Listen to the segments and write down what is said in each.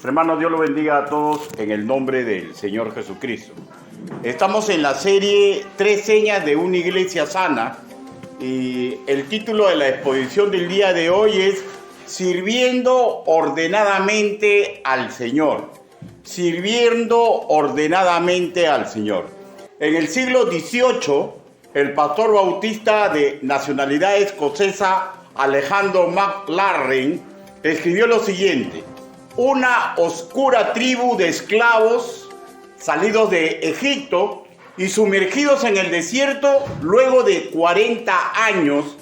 Hermanos, Dios los bendiga a todos en el nombre del Señor Jesucristo. Estamos en la serie 3 señas de una iglesia sana y el título de la exposición del día de hoy es Sirviendo ordenadamente al Señor. Sirviendo ordenadamente al Señor. En el siglo XVIII, el pastor bautista de nacionalidad escocesa Alejandro MacLaren escribió lo siguiente: una oscura tribu de esclavos salidos de Egipto y sumergidos en el desierto luego de 40 años,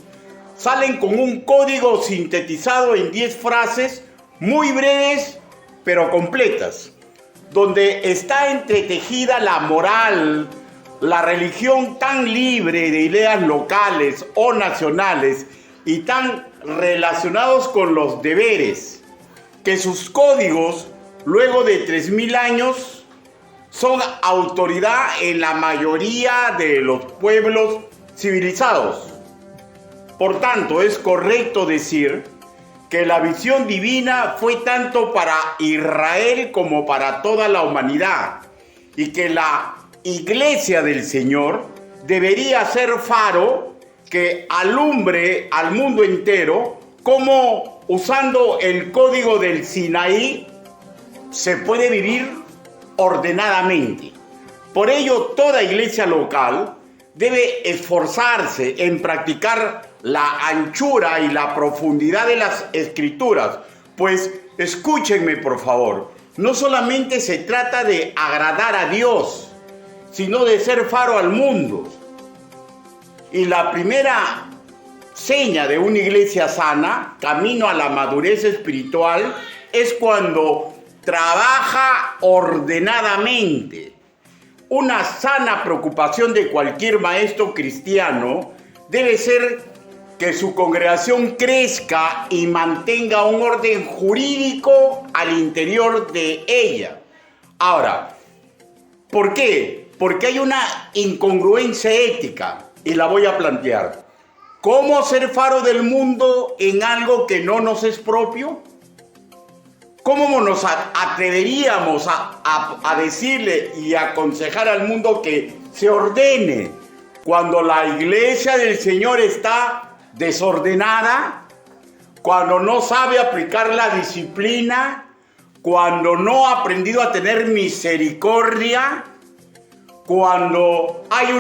salen con un código sintetizado en 10 frases muy breves pero completas, donde está entretejida la moral, la religión tan libre de ideas locales o nacionales y tan relacionados con los deberes, que sus códigos, luego de 3000 años, son autoridad en la mayoría de los pueblos civilizados. Por tanto, es correcto decir que la visión divina fue tanto para Israel como para toda la humanidad, y que la Iglesia del Señor debería ser faro que alumbre al mundo entero, como usando el código del Sinaí se puede vivir ordenadamente. Por ello, toda iglesia local debe esforzarse en practicar la anchura y la profundidad de las Escrituras, pues, escúchenme por favor, no solamente se trata de agradar a Dios, sino de ser faro al mundo. Y la primera seña de una iglesia sana, camino a la madurez espiritual, es cuando trabaja ordenadamente. Una sana preocupación de cualquier maestro cristiano debe ser que su congregación crezca y mantenga un orden jurídico al interior de ella. Ahora, ¿por qué? Porque hay una incongruencia ética y la voy a plantear. ¿Cómo ser faro del mundo en algo que no nos es propio? ¿Cómo nos atreveríamos a decirle y aconsejar al mundo que se ordene cuando la iglesia del Señor está desordenada, cuando no sabe aplicar la disciplina, cuando no ha aprendido a tener misericordia, cuando hay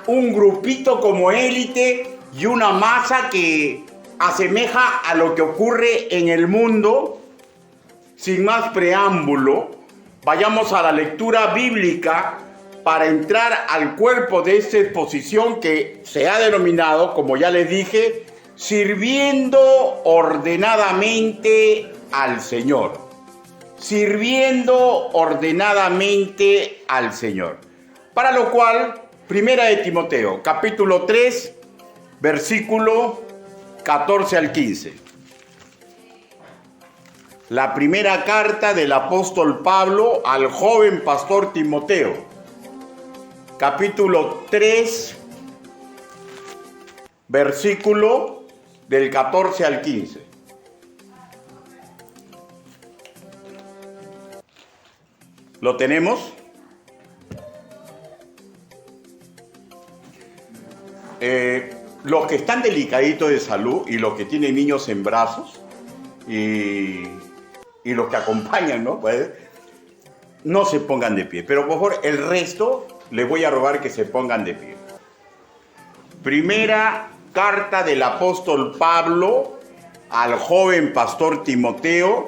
un grupito como élite y una masa que asemeja a lo que ocurre en el mundo? Sin más preámbulo, vayamos a la lectura bíblica para entrar al cuerpo de esta exposición que se ha denominado, como ya les dije, Sirviendo ordenadamente al Señor. Sirviendo ordenadamente al Señor. Para lo cual, Primera de Timoteo, capítulo 3, versículo 14 al 15. La primera carta del apóstol Pablo al joven pastor Timoteo, capítulo 3, versículo del 14 al 15. ¿Lo tenemos? Los que están delicaditos de salud y los que tienen niños en brazos y los que acompañan, ¿no? Pues, no se pongan de pie. Pero por favor, el resto les voy a rogar que se pongan de pie. Primera carta del apóstol Pablo al joven pastor Timoteo,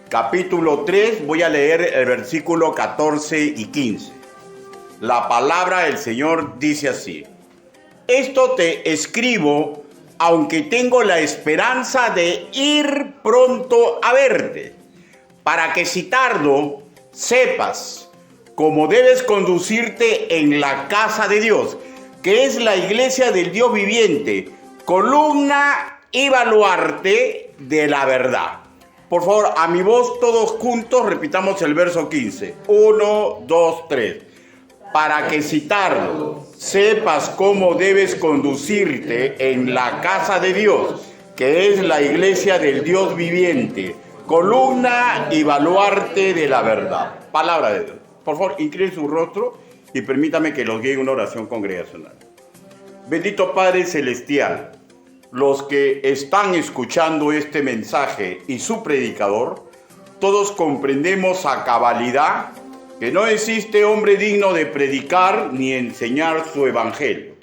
capítulo 3, voy a leer el versículo 14 y 15. La palabra del Señor dice así: esto te escribo, aunque tengo la esperanza de ir pronto a verte, para que si tardo, sepas cómo debes conducirte en la casa de Dios, que es la iglesia del Dios viviente, columna y baluarte de la verdad. Por favor, a mi voz, todos juntos, repitamos el verso 15. 1, 2, 3. Para que si tardo, sepas cómo debes conducirte en la casa de Dios, que es la iglesia del Dios viviente, columna y baluarte de la verdad. Palabra de Dios. Por favor, incline su rostro y permítame que los guíe en una oración congregacional. Bendito Padre Celestial, los que están escuchando este mensaje y su predicador, todos comprendemos a cabalidad que no existe hombre digno de predicar ni enseñar su evangelio.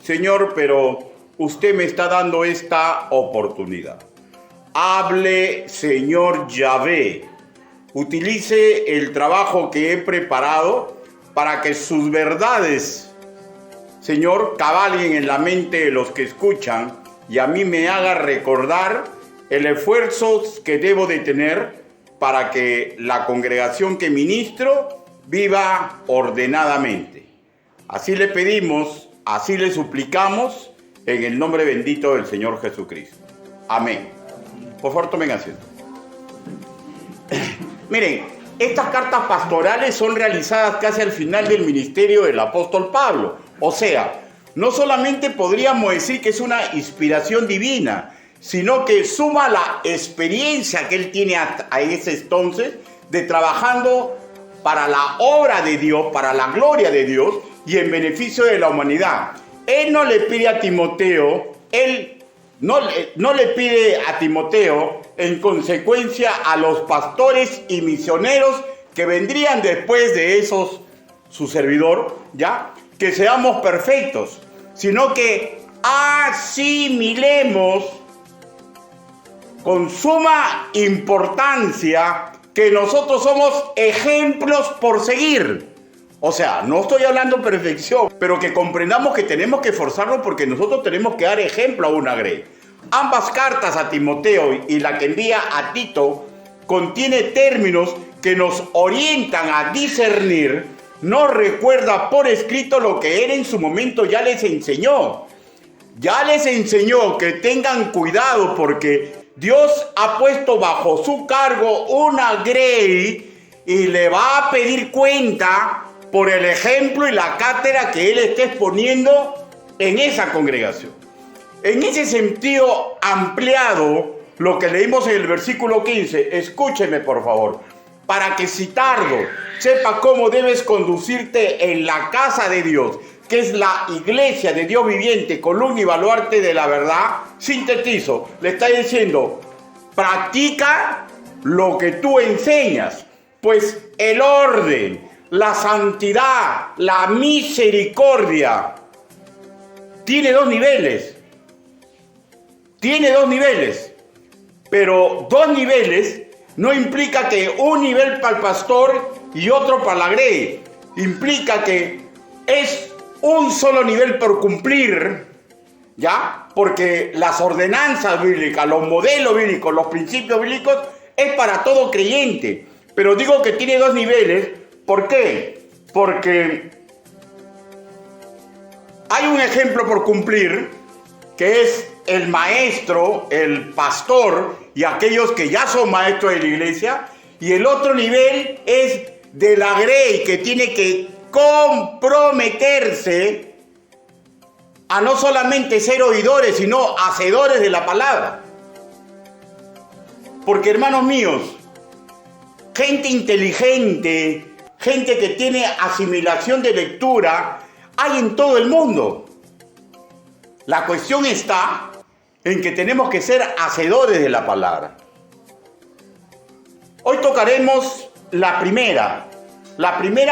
Señor, pero usted me está dando esta oportunidad. Hable, Señor Yahvé. Utilice el trabajo que he preparado para que sus verdades, Señor, cabalguen en la mente de los que escuchan y a mí me haga recordar el esfuerzo que debo de tener para que la congregación que ministro viva ordenadamente. Así le pedimos, así le suplicamos, en el nombre bendito del Señor Jesucristo. Amén. Por favor, tomen asiento. Miren, estas cartas pastorales son realizadas casi al final del ministerio del apóstol Pablo. O sea, no solamente podríamos decir que es una inspiración divina, sino que suma la experiencia que él tiene a ese entonces de trabajando para la obra de Dios, para la gloria de Dios y en beneficio de la humanidad. Él no le pide a Timoteo, no le pide a Timoteo, en consecuencia, a los pastores y misioneros que vendrían después de esos, su servidor, ¿ya? Que seamos perfectos, sino que asimilemos con suma importancia que nosotros somos ejemplos por seguir. O sea, no estoy hablando de perfección, pero que comprendamos que tenemos que esforzarnos porque nosotros tenemos que dar ejemplo a una grey. Ambas cartas a Timoteo y la que envía a Tito contiene términos que nos orientan a discernir. Nos recuerda por escrito lo que él en su momento ya les enseñó. Ya les enseñó que tengan cuidado porque Dios ha puesto bajo su cargo una grey y le va a pedir cuenta por el ejemplo y la cátedra que él esté exponiendo en esa congregación. En ese sentido ampliado, lo que leímos en el versículo 15, escúcheme por favor, para que si tardo sepa cómo debes conducirte en la casa de Dios, que es la iglesia de Dios viviente, columna y baluarte de la verdad. Sintetizo, le está diciendo, practica lo que tú enseñas, pues el orden, la santidad, la misericordia, tiene dos niveles. Tiene dos niveles, pero dos niveles no implica que un nivel para el pastor y otro para la grey. Implica que es un solo nivel por cumplir, ¿ya? Porque las ordenanzas bíblicas, los modelos bíblicos, los principios bíblicos es para todo creyente. Pero digo que tiene dos niveles, ¿por qué? Porque hay un ejemplo por cumplir, que es el maestro, el pastor y aquellos que ya son maestros de la iglesia, y el otro nivel es de la grey, que tiene que comprometerse a no solamente ser oidores, sino hacedores de la palabra. Porque, hermanos míos, gente inteligente, gente que tiene asimilación de lectura, hay en todo el mundo. La cuestión está en que tenemos que ser hacedores de la palabra. Hoy tocaremos la primera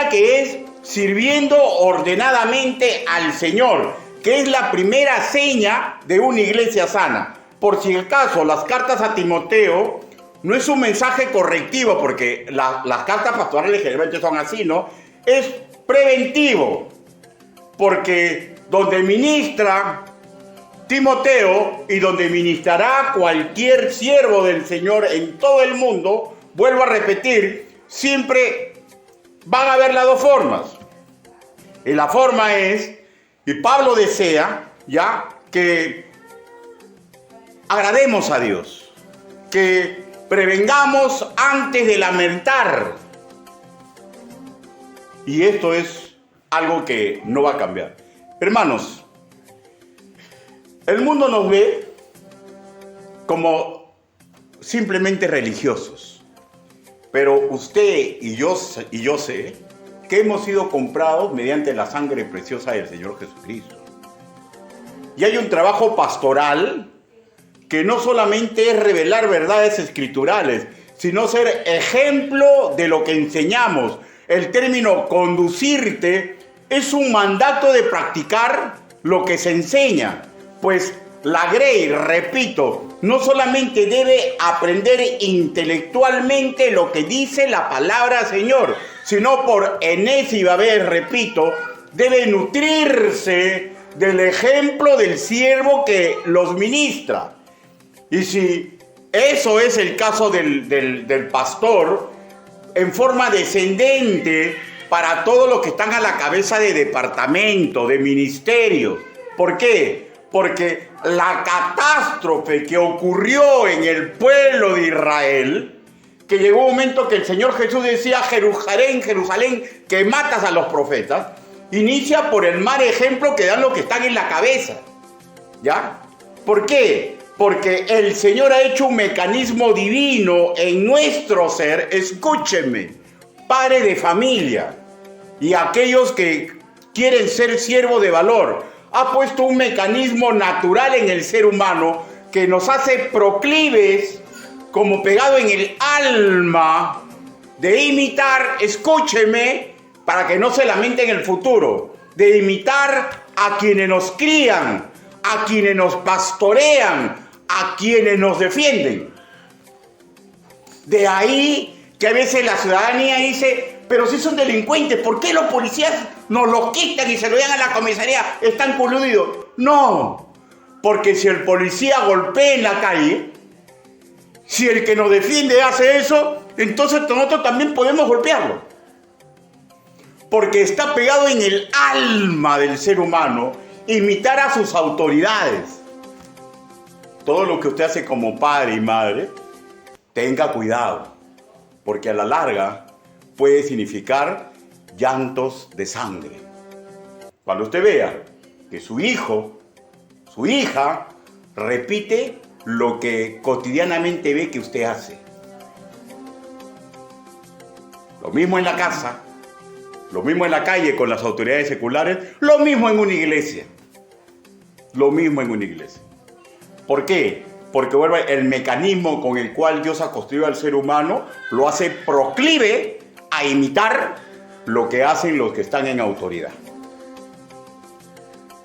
que es sirviendo ordenadamente al Señor, que es la primera seña de una iglesia sana. Por si acaso, las cartas a Timoteo no es un mensaje correctivo, porque las cartas pastorales generalmente son así, ¿no? Es preventivo, porque donde ministra Timoteo y donde ministrará cualquier siervo del Señor en todo el mundo, vuelvo a repetir, siempre van a haber las dos formas. Y la forma es, y Pablo desea, ya, que agrademos a Dios, que prevengamos antes de lamentar. Y esto es algo que no va a cambiar. Hermanos, el mundo nos ve como simplemente religiosos. Pero usted y yo sé que hemos sido comprados mediante la sangre preciosa del Señor Jesucristo. Y hay un trabajo pastoral que no solamente es revelar verdades escriturales, sino ser ejemplo de lo que enseñamos. El término conducirte es un mandato de practicar lo que se enseña. Pues la Grey, repito, no solamente debe aprender intelectualmente lo que dice la palabra Señor, sino por enésima vez, repito, debe nutrirse del ejemplo del siervo que los ministra. Y si eso es el caso del pastor, en forma descendente para todos los que están a la cabeza de departamento, de ministerio. ¿Por qué? Porque la catástrofe que ocurrió en el pueblo de Israel, que llegó un momento que el Señor Jesús decía, Jerusalén, Jerusalén, que matas a los profetas, inicia por el mal ejemplo que dan los que están en la cabeza. ¿Ya? ¿Por qué? Porque el Señor ha hecho un mecanismo divino en nuestro ser. Escúchenme, padre de familia y aquellos que quieren ser siervos de valor, ha puesto un mecanismo natural en el ser humano que nos hace proclives, como pegado en el alma, de imitar, escúcheme, para que no se lamente en el futuro, de imitar a quienes nos crían, a quienes nos pastorean, a quienes nos defienden. De ahí que a veces la ciudadanía dice, pero si son delincuentes, ¿por qué los policías nos los quitan y se lo llevan a la comisaría? ¿Están coludidos? No, porque si el policía golpea en la calle, si el que nos defiende hace eso, entonces nosotros también podemos golpearlo. Porque está pegado en el alma del ser humano imitar a sus autoridades. Todo lo que usted hace como padre y madre, tenga cuidado, porque a la larga puede significar llantos de sangre. Cuando usted vea que su hijo, su hija, repite lo que cotidianamente ve que usted hace. Lo mismo en la casa, lo mismo en la calle con las autoridades seculares, lo mismo en una iglesia. Lo mismo en una iglesia. ¿Por qué? Porque el mecanismo con el cual Dios ha construido al ser humano lo hace proclive a imitar lo que hacen los que están en autoridad.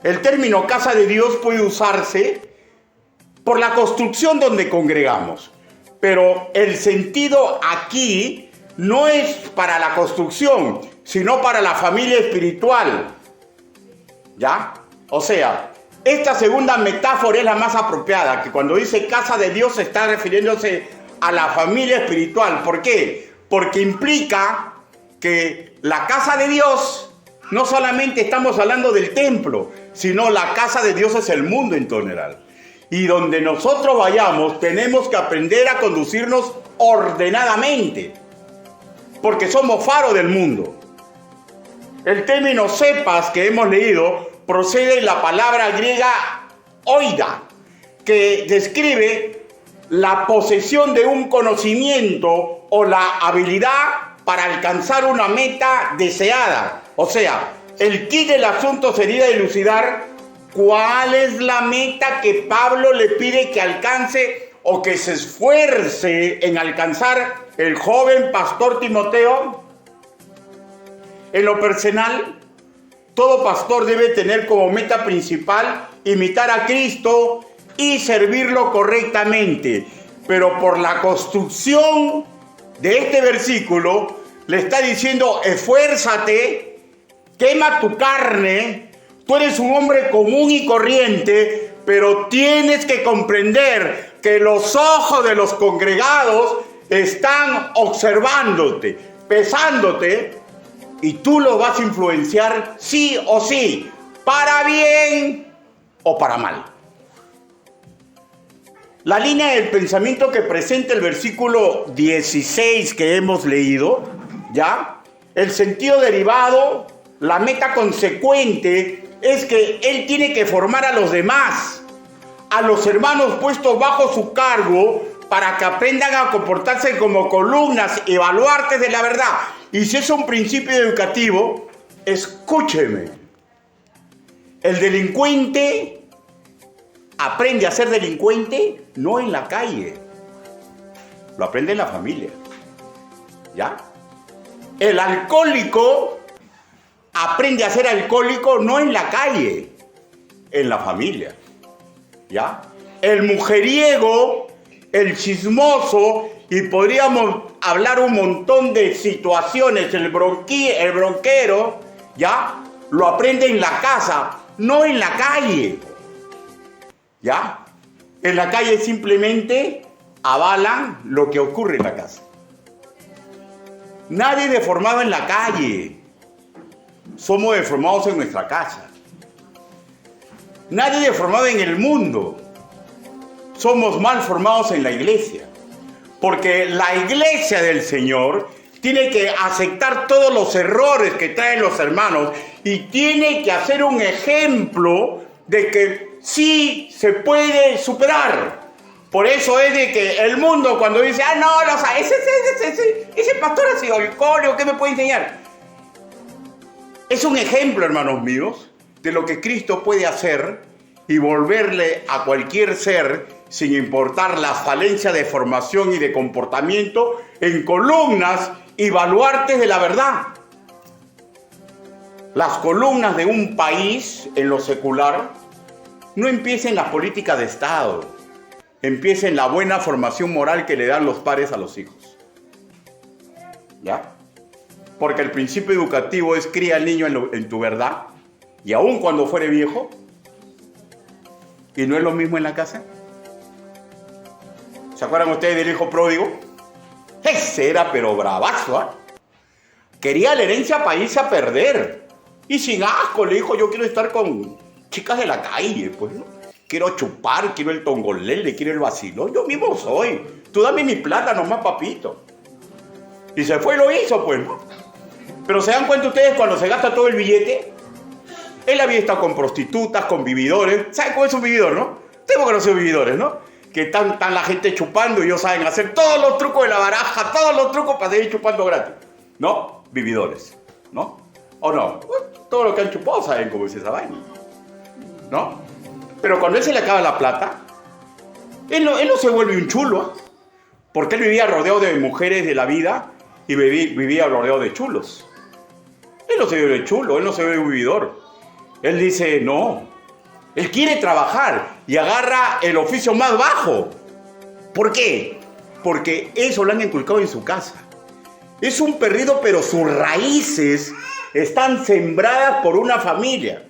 El término casa de Dios puede usarse por la construcción donde congregamos, pero el sentido aquí no es para la construcción, sino para la familia espiritual. ¿Ya? O sea, esta segunda metáfora es la más apropiada, que cuando dice casa de Dios está refiriéndose a la familia espiritual. ¿Por qué? Porque implica que la casa de Dios, no solamente estamos hablando del templo, sino la casa de Dios es el mundo en general. Y donde nosotros vayamos, tenemos que aprender a conducirnos ordenadamente, porque somos faro del mundo. El término cepas que hemos leído procede de la palabra griega oida, que describe la posesión de un conocimiento o la habilidad para alcanzar una meta deseada. O sea, el quid del asunto sería dilucidar cuál es la meta que Pablo le pide que alcance o que se esfuerce en alcanzar el joven pastor Timoteo. En lo personal, todo pastor debe tener como meta principal imitar a Cristo y servirlo correctamente. Pero por la construcción de este versículo, le está diciendo, esfuérzate, quema tu carne, tú eres un hombre común y corriente, pero tienes que comprender que los ojos de los congregados están observándote, pesándote, y tú lo vas a influenciar sí o sí, para bien o para mal. La línea del pensamiento que presenta el versículo 16 que hemos leído, ¿ya? El sentido derivado, la meta consecuente, es que él tiene que formar a los demás, a los hermanos puestos bajo su cargo, para que aprendan a comportarse como columnas y baluartes de la verdad. Y si es un principio educativo, escúcheme. El delincuente aprende a ser delincuente no en la calle, lo aprende en la familia. ¿Ya? El alcohólico aprende a ser alcohólico no en la calle, en la familia. ¿Ya? El mujeriego, el chismoso, y podríamos hablar un montón de situaciones, el bronquero, ¿ya? Lo aprende en la casa, no en la calle. ¿Ya? En la calle simplemente avalan lo que ocurre en la casa. Nadie deformado en la calle. Somos deformados en nuestra casa. Nadie deformado en el mundo. Somos mal formados en la iglesia. Porque la iglesia del Señor tiene que aceptar todos los errores que traen los hermanos y tiene que hacer un ejemplo de que sí se puede superar. Por eso es de que el mundo cuando dice, ese pastor ha sido alcohólico, ¿qué me puede enseñar? Es un ejemplo, hermanos míos, de lo que Cristo puede hacer y volverle a cualquier ser, sin importar las falencias de formación y de comportamiento, en columnas y baluartes de la verdad. Las columnas de un país en lo secular no empieza en la política de Estado, empieza en la buena formación moral que le dan los padres a los hijos. ¿Ya? Porque el principio educativo es cría al niño en tu verdad, y aun cuando fuere viejo, y no es lo mismo en la casa. ¿Se acuerdan ustedes del hijo pródigo? Ese era pero bravazo, ¿eh? Quería la herencia para irse a perder. Y sin asco le dijo, yo quiero estar con chicas de la calle, pues, ¿no? Quiero chupar, quiero el tongolele, quiero el vacilón. Yo mismo soy. Tú dame mi plata nomás, papito. Y se fue y lo hizo, pues, ¿no? Pero ¿se dan cuenta ustedes cuando se gasta todo el billete? Él había estado con prostitutas, con vividores. ¿Saben cómo es un vividor, no? Tengo conocido vividores, ¿no? Que están la gente chupando y ellos saben hacer todos los trucos de la baraja, todos los trucos para seguir chupando gratis. ¿No? Vividores, ¿no? ¿O no? Todo lo que han chupado saben cómo es esa vaina, ¿no? Pero cuando él se le acaba la plata, él no se vuelve un chulo, ¿eh? Porque él vivía rodeado de mujeres de la vida y vivía rodeado de chulos. Él no se ve de chulo, él no se ve de vividor. Él dice, no, él quiere trabajar y agarra el oficio más bajo. ¿Por qué? Porque eso lo han inculcado en su casa. Es un perdido, pero sus raíces están sembradas por una familia.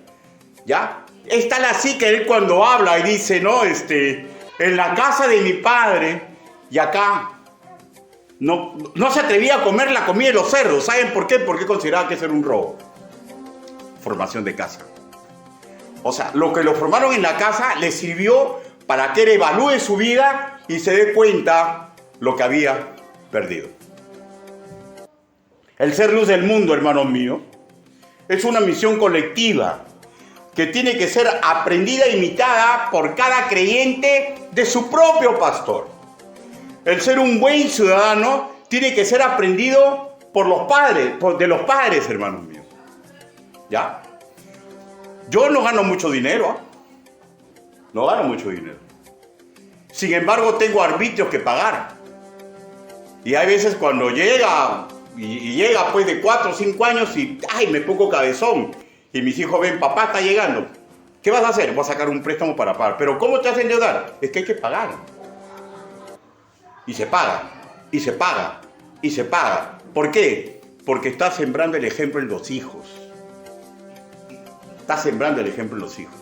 ¿Ya? Es tal así que él cuando habla y dice, no, en la casa de mi padre, y acá no se atrevía a comer la comida de los cerdos. ¿Saben por qué? Porque consideraba que eso era un robo. Formación de casa. O sea, lo que lo formaron en la casa le sirvió para que él evalúe su vida y se dé cuenta lo que había perdido. El ser luz del mundo, hermanos míos, es una misión colectiva que tiene que ser aprendida e imitada por cada creyente de su propio pastor. El ser un buen ciudadano tiene que ser aprendido por los padres, de los padres, hermanos míos. ¿Ya? Yo no gano mucho dinero, ¿eh? No gano mucho dinero. Sin embargo, tengo arbitrios que pagar. Y hay veces cuando llega, y llega pues de 4 o 5 años y me pongo cabezón. Y mis hijos ven, papá está llegando. ¿Qué vas a hacer? Voy a sacar un préstamo para pagar. ¿Pero cómo te hacen endeudar? Es que hay que pagar. Y se paga, y se paga, y se paga. ¿Por qué? Porque está sembrando el ejemplo en los hijos. Está sembrando el ejemplo en los hijos.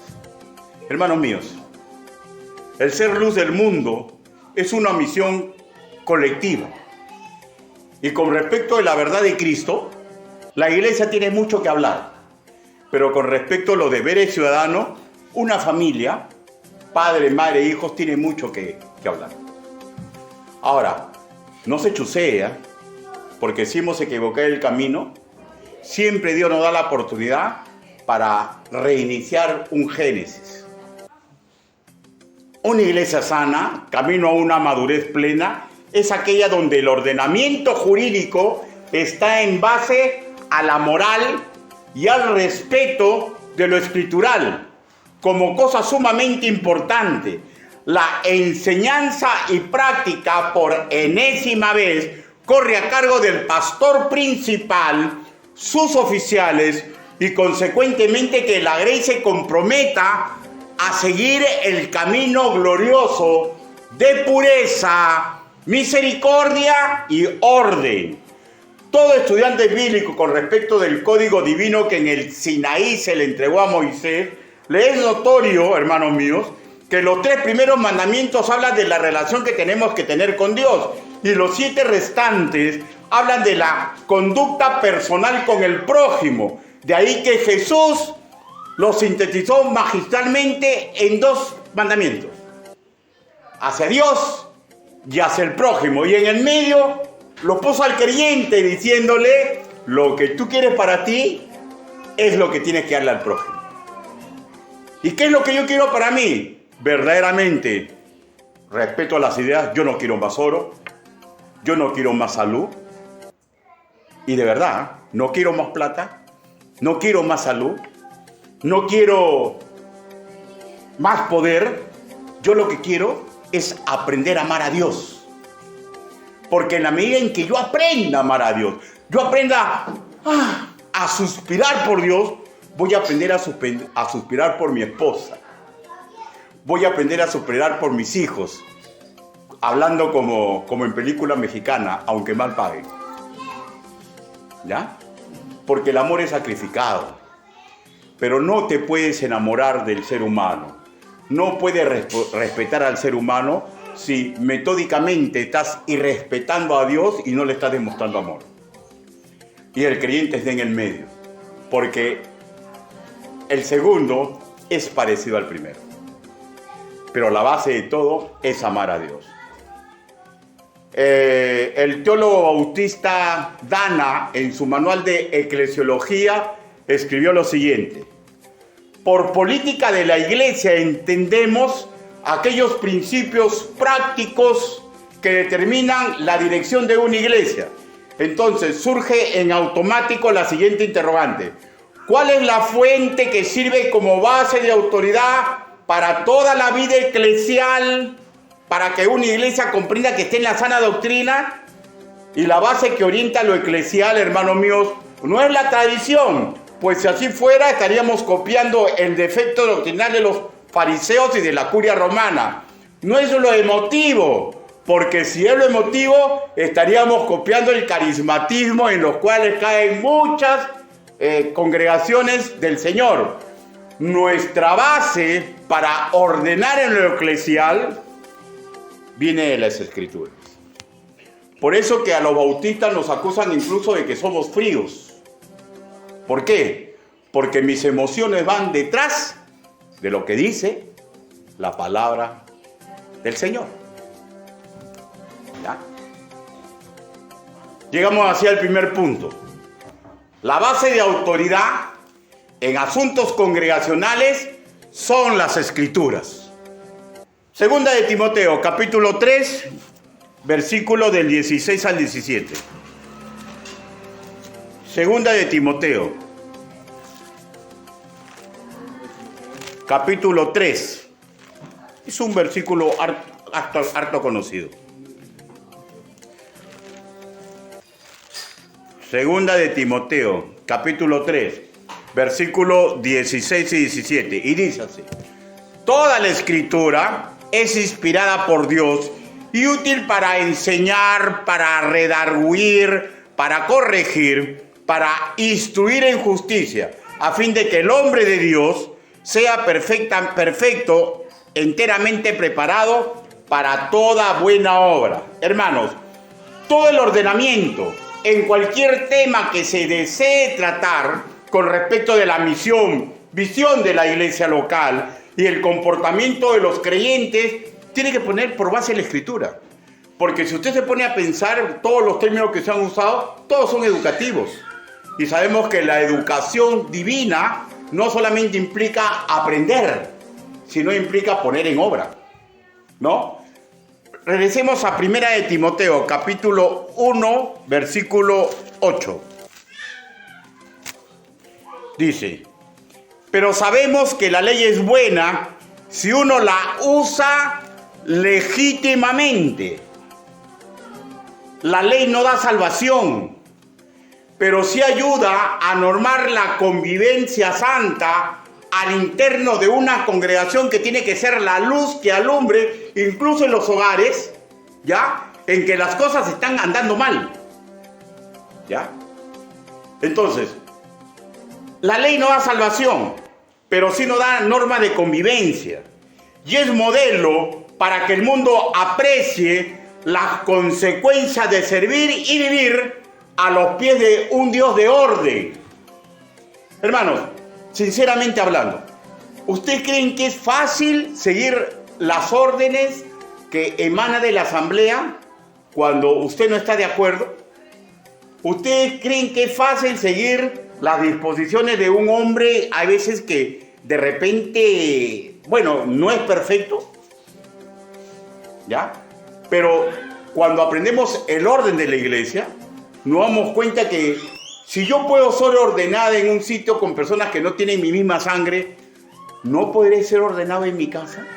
Hermanos míos, el ser luz del mundo es una misión colectiva. Y con respecto a la verdad de Cristo, la iglesia tiene mucho que hablar. Pero con respecto a los deberes ciudadanos, una familia, padre, madre, hijos, tiene mucho que hablar. Ahora, no se chusea, porque si hemos equivocado el camino, siempre Dios nos da la oportunidad para reiniciar un Génesis. Una iglesia sana, camino a una madurez plena, es aquella donde el ordenamiento jurídico está en base a la moral y al respeto de lo escritural, como cosa sumamente importante. La enseñanza y práctica por enésima vez corre a cargo del pastor principal, sus oficiales y consecuentemente que la grey se comprometa a seguir el camino glorioso de pureza, misericordia y orden. Todo estudiante bíblico con respecto del código divino que en el Sinaí se le entregó a Moisés, le es notorio, hermanos míos, que los 3 primeros mandamientos hablan de la relación que tenemos que tener con Dios y los 7 restantes hablan de la conducta personal con el prójimo. De ahí que Jesús lo sintetizó magistralmente en 2 mandamientos: hacia Dios y hacia el prójimo. Y en el medio lo puso al creyente diciéndole: lo que tú quieres para ti es lo que tienes que darle al prójimo. ¿Y qué es lo que yo quiero para mí? Verdaderamente respeto a las ideas. Yo no quiero más oro, yo no quiero más salud, y de verdad no quiero más plata, no quiero más salud, no quiero más poder. Yo lo que quiero es aprender a amar a Dios, porque en la medida en que yo aprenda a amar a Dios, yo aprenda a suspirar por Dios, voy a aprender a suspirar por mi esposa. Voy a aprender a suspirar por mis hijos, hablando como en película mexicana, aunque mal paguen. ¿Ya? Porque el amor es sacrificado. Pero no te puedes enamorar del ser humano. No puedes respetar al ser humano si metódicamente estás irrespetando a Dios y no le estás demostrando amor. Y el creyente está en el medio. Porque el segundo es parecido al primero. Pero la base de todo es amar a Dios. El teólogo bautista Dana, en su manual de eclesiología, escribió lo siguiente: por política de la iglesia entendemos aquellos principios prácticos que determinan la dirección de una iglesia. Entonces surge en automático la siguiente interrogante: ¿cuál es la fuente que sirve como base de autoridad para toda la vida eclesial, para que una iglesia comprenda que esté en la sana doctrina? Y la base que orienta lo eclesial, hermanos míos, no es la tradición, pues si así fuera estaríamos copiando el defecto doctrinal de los fariseos y de la curia romana. No es lo emotivo, porque si es lo emotivo estaríamos copiando el carismatismo en los cuales caen muchas congregaciones del Señor. Nuestra base para ordenar en lo eclesial viene de las Escrituras. Por eso que a los bautistas nos acusan incluso de que somos fríos. ¿Por qué? Porque mis emociones van detrás de lo que dice la palabra del Señor. ¿Ya? Llegamos hacia el primer punto. La base de autoridad en asuntos congregacionales son las Escrituras. Segunda de Timoteo, capítulo 3, versículo del 16 al 17. Segunda de Timoteo, capítulo 3. Es un versículo harto conocido. Segunda de Timoteo, capítulo 3, versículo 16 y 17. Y dice así: toda la Escritura es inspirada por Dios y útil para enseñar, para redarguir, para corregir, para instruir en justicia, a fin de que el hombre de Dios sea perfecto, enteramente preparado para toda buena obra. Hermanos, todo el ordenamiento en cualquier tema que se desee tratar con respecto de la misión, visión de la iglesia local y el comportamiento de los creyentes, tiene que poner por base la Escritura. Porque si usted se pone a pensar, todos los términos que se han usado, todos son educativos. Y sabemos que la educación divina no solamente implica aprender, sino implica poner en obra. ¿no? Regresemos a 1 de Timoteo, capítulo 1, versículo 8. Dice: pero sabemos que la ley es buena si uno la usa legítimamente. La ley no da salvación, pero sí ayuda a normar la convivencia santa al interno de una congregación que tiene que ser la luz que alumbre, incluso en los hogares, ¿ya? En que las cosas están andando mal, ¿ya? Entonces, la ley no da salvación, pero sí nos da norma de convivencia. Y es modelo para que el mundo aprecie las consecuencias de servir y vivir a los pies de un Dios de orden. Hermanos, sinceramente hablando, ¿ustedes creen que es fácil seguir las órdenes que emanan de la asamblea cuando usted no está de acuerdo? ¿Ustedes creen que es fácil seguir las disposiciones de un hombre a veces que de repente, bueno, no es perfecto? ¿Ya? Pero cuando aprendemos el orden de la iglesia, nos damos cuenta que si yo puedo ser ordenada en un sitio con personas que no tienen mi misma sangre, ¿no podré ser ordenado en mi casa?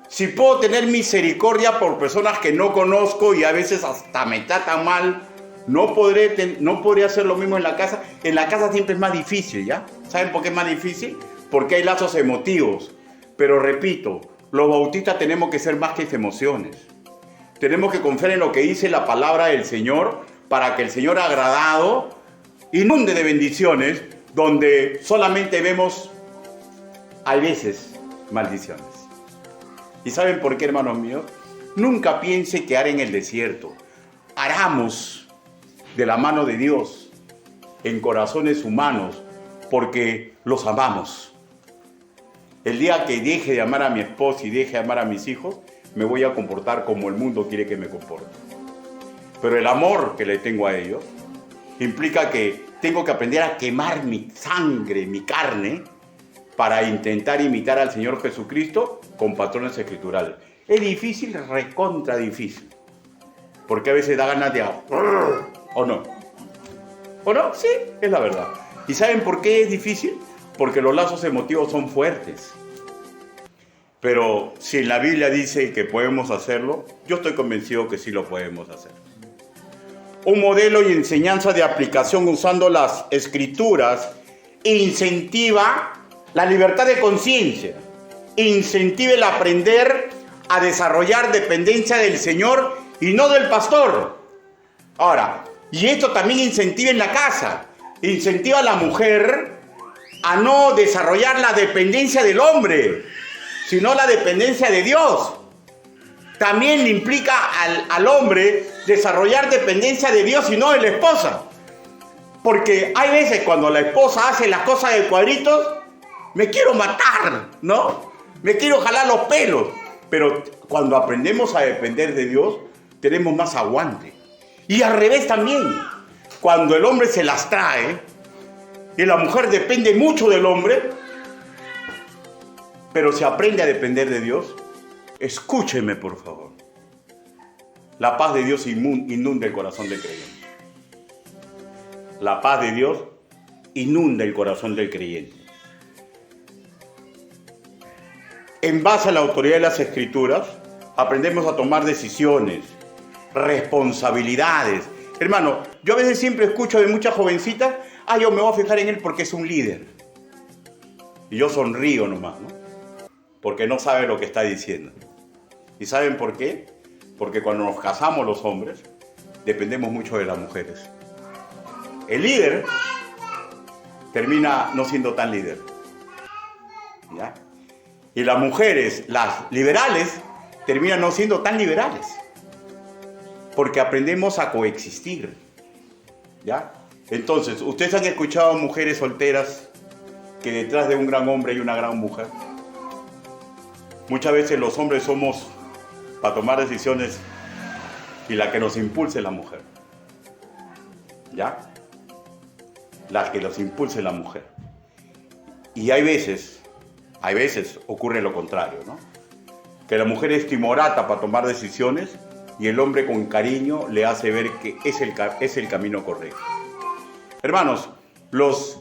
Si puedo tener misericordia por personas que no conozco y a veces hasta me tratan mal, ¿no podría hacer lo mismo en la casa? En la casa siempre es más difícil, ¿ya? ¿Saben por qué es más difícil? Porque hay lazos emotivos. Pero repito, los bautistas tenemos que ser más que emociones. Tenemos que confiar en lo que dice la palabra del Señor para que el Señor agradado inunde de bendiciones donde solamente vemos, a veces, maldiciones. ¿Y saben por qué, hermanos míos? Nunca piense que hará en el desierto. Aramos de la mano de Dios en corazones humanos porque los amamos. El día que deje de amar a mi esposa y deje de amar a mis hijos, me voy a comportar como el mundo quiere que me comporte. Pero el amor que le tengo a ellos implica que tengo que aprender a quemar mi sangre, mi carne, para intentar imitar al Señor Jesucristo con patrones escriturales. Es difícil, recontra difícil. Porque a veces da ganas de... ¿O no? ¿O no? Sí, es la verdad. ¿Y saben por qué es difícil? Porque los lazos emotivos son fuertes. Pero si en la Biblia dice que podemos hacerlo, yo estoy convencido que sí lo podemos hacer. Un modelo y enseñanza de aplicación usando las escrituras incentiva la libertad de conciencia, incentiva el aprender a desarrollar dependencia del Señor y no del pastor. Ahora, y esto también incentiva en la casa, incentiva a la mujer a no desarrollar la dependencia del hombre, sino la dependencia de Dios. También le implica al hombre desarrollar dependencia de Dios y no de la esposa. Porque hay veces cuando la esposa hace las cosas de cuadritos, me quiero matar, ¿no? Me quiero jalar los pelos. Pero cuando aprendemos a depender de Dios, tenemos más aguante. Y al revés también. Cuando el hombre se las trae y la mujer depende mucho del hombre, pero se aprende a depender de Dios, escúcheme por favor. La paz de Dios inunda el corazón del creyente. La paz de Dios inunda el corazón del creyente. En base a la autoridad de las Escrituras, aprendemos a tomar decisiones, responsabilidades. Hermano, yo a veces siempre escucho de muchas jovencitas, yo me voy a fijar en él porque es un líder. Y yo sonrío nomás, ¿no? Porque no sabe lo que está diciendo. ¿Y saben por qué? Porque cuando nos casamos los hombres, dependemos mucho de las mujeres. El líder termina no siendo tan líder, ¿ya? Y las mujeres, las liberales, terminan no siendo tan liberales. Porque aprendemos a coexistir, ¿ya? Entonces, ¿ustedes han escuchado mujeres solteras que detrás de un gran hombre hay una gran mujer? Muchas veces los hombres somos para tomar decisiones y la que nos impulse es la mujer, ¿ya? La que nos impulse es la mujer. Y hay veces ocurre lo contrario, ¿no? que la mujer es timorata para tomar decisiones y el hombre con cariño le hace ver que es el camino correcto. Hermanos, los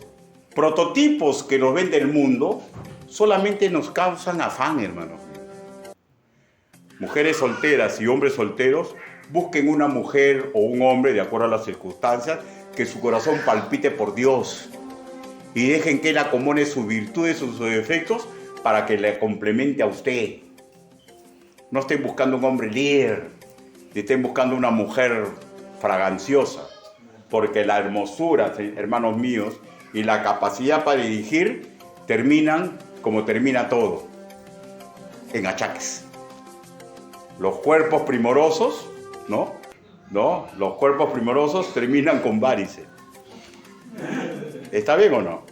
prototipos que nos vende el mundo solamente nos causan afán, hermanos. Mujeres solteras y hombres solteros, busquen una mujer o un hombre, de acuerdo a las circunstancias, que su corazón palpite por Dios y dejen que Él acomode sus virtudes, sus defectos, para que le complemente a usted. No estén buscando un hombre líder, ni estén buscando una mujer fraganciosa, porque la hermosura, hermanos míos, y la capacidad para dirigir terminan como termina todo, en achaques. Los cuerpos primorosos, ¿no? Los cuerpos primorosos terminan con varices. ¿Está bien o no?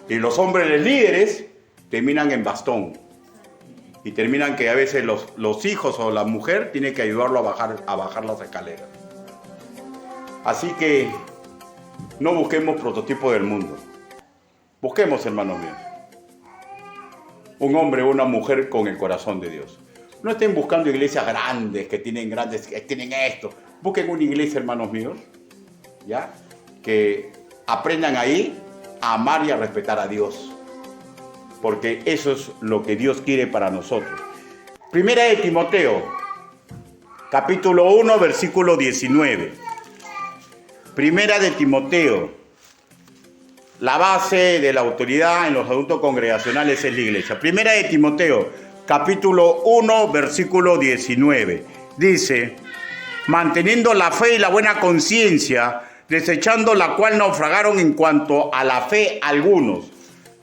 Y los hombres líderes terminan en bastón. Y terminan que a veces los hijos o la mujer tienen que ayudarlo a bajar las escaleras. Así que no busquemos prototipos del mundo. Busquemos, hermanos míos, un hombre o una mujer con el corazón de Dios. No estén buscando iglesias grandes, que tienen esto. Busquen una iglesia, hermanos míos, ¿ya? Que aprendan ahí a amar y a respetar a Dios. Porque eso es lo que Dios quiere para nosotros. Primera de Timoteo, capítulo 1, versículo 19. Primera de Timoteo. La base de la autoridad en los adultos congregacionales es la iglesia. Primera de Timoteo, capítulo 1, versículo 19. Dice: manteniendo la fe y la buena conciencia, desechando la cual naufragaron en cuanto a la fe algunos.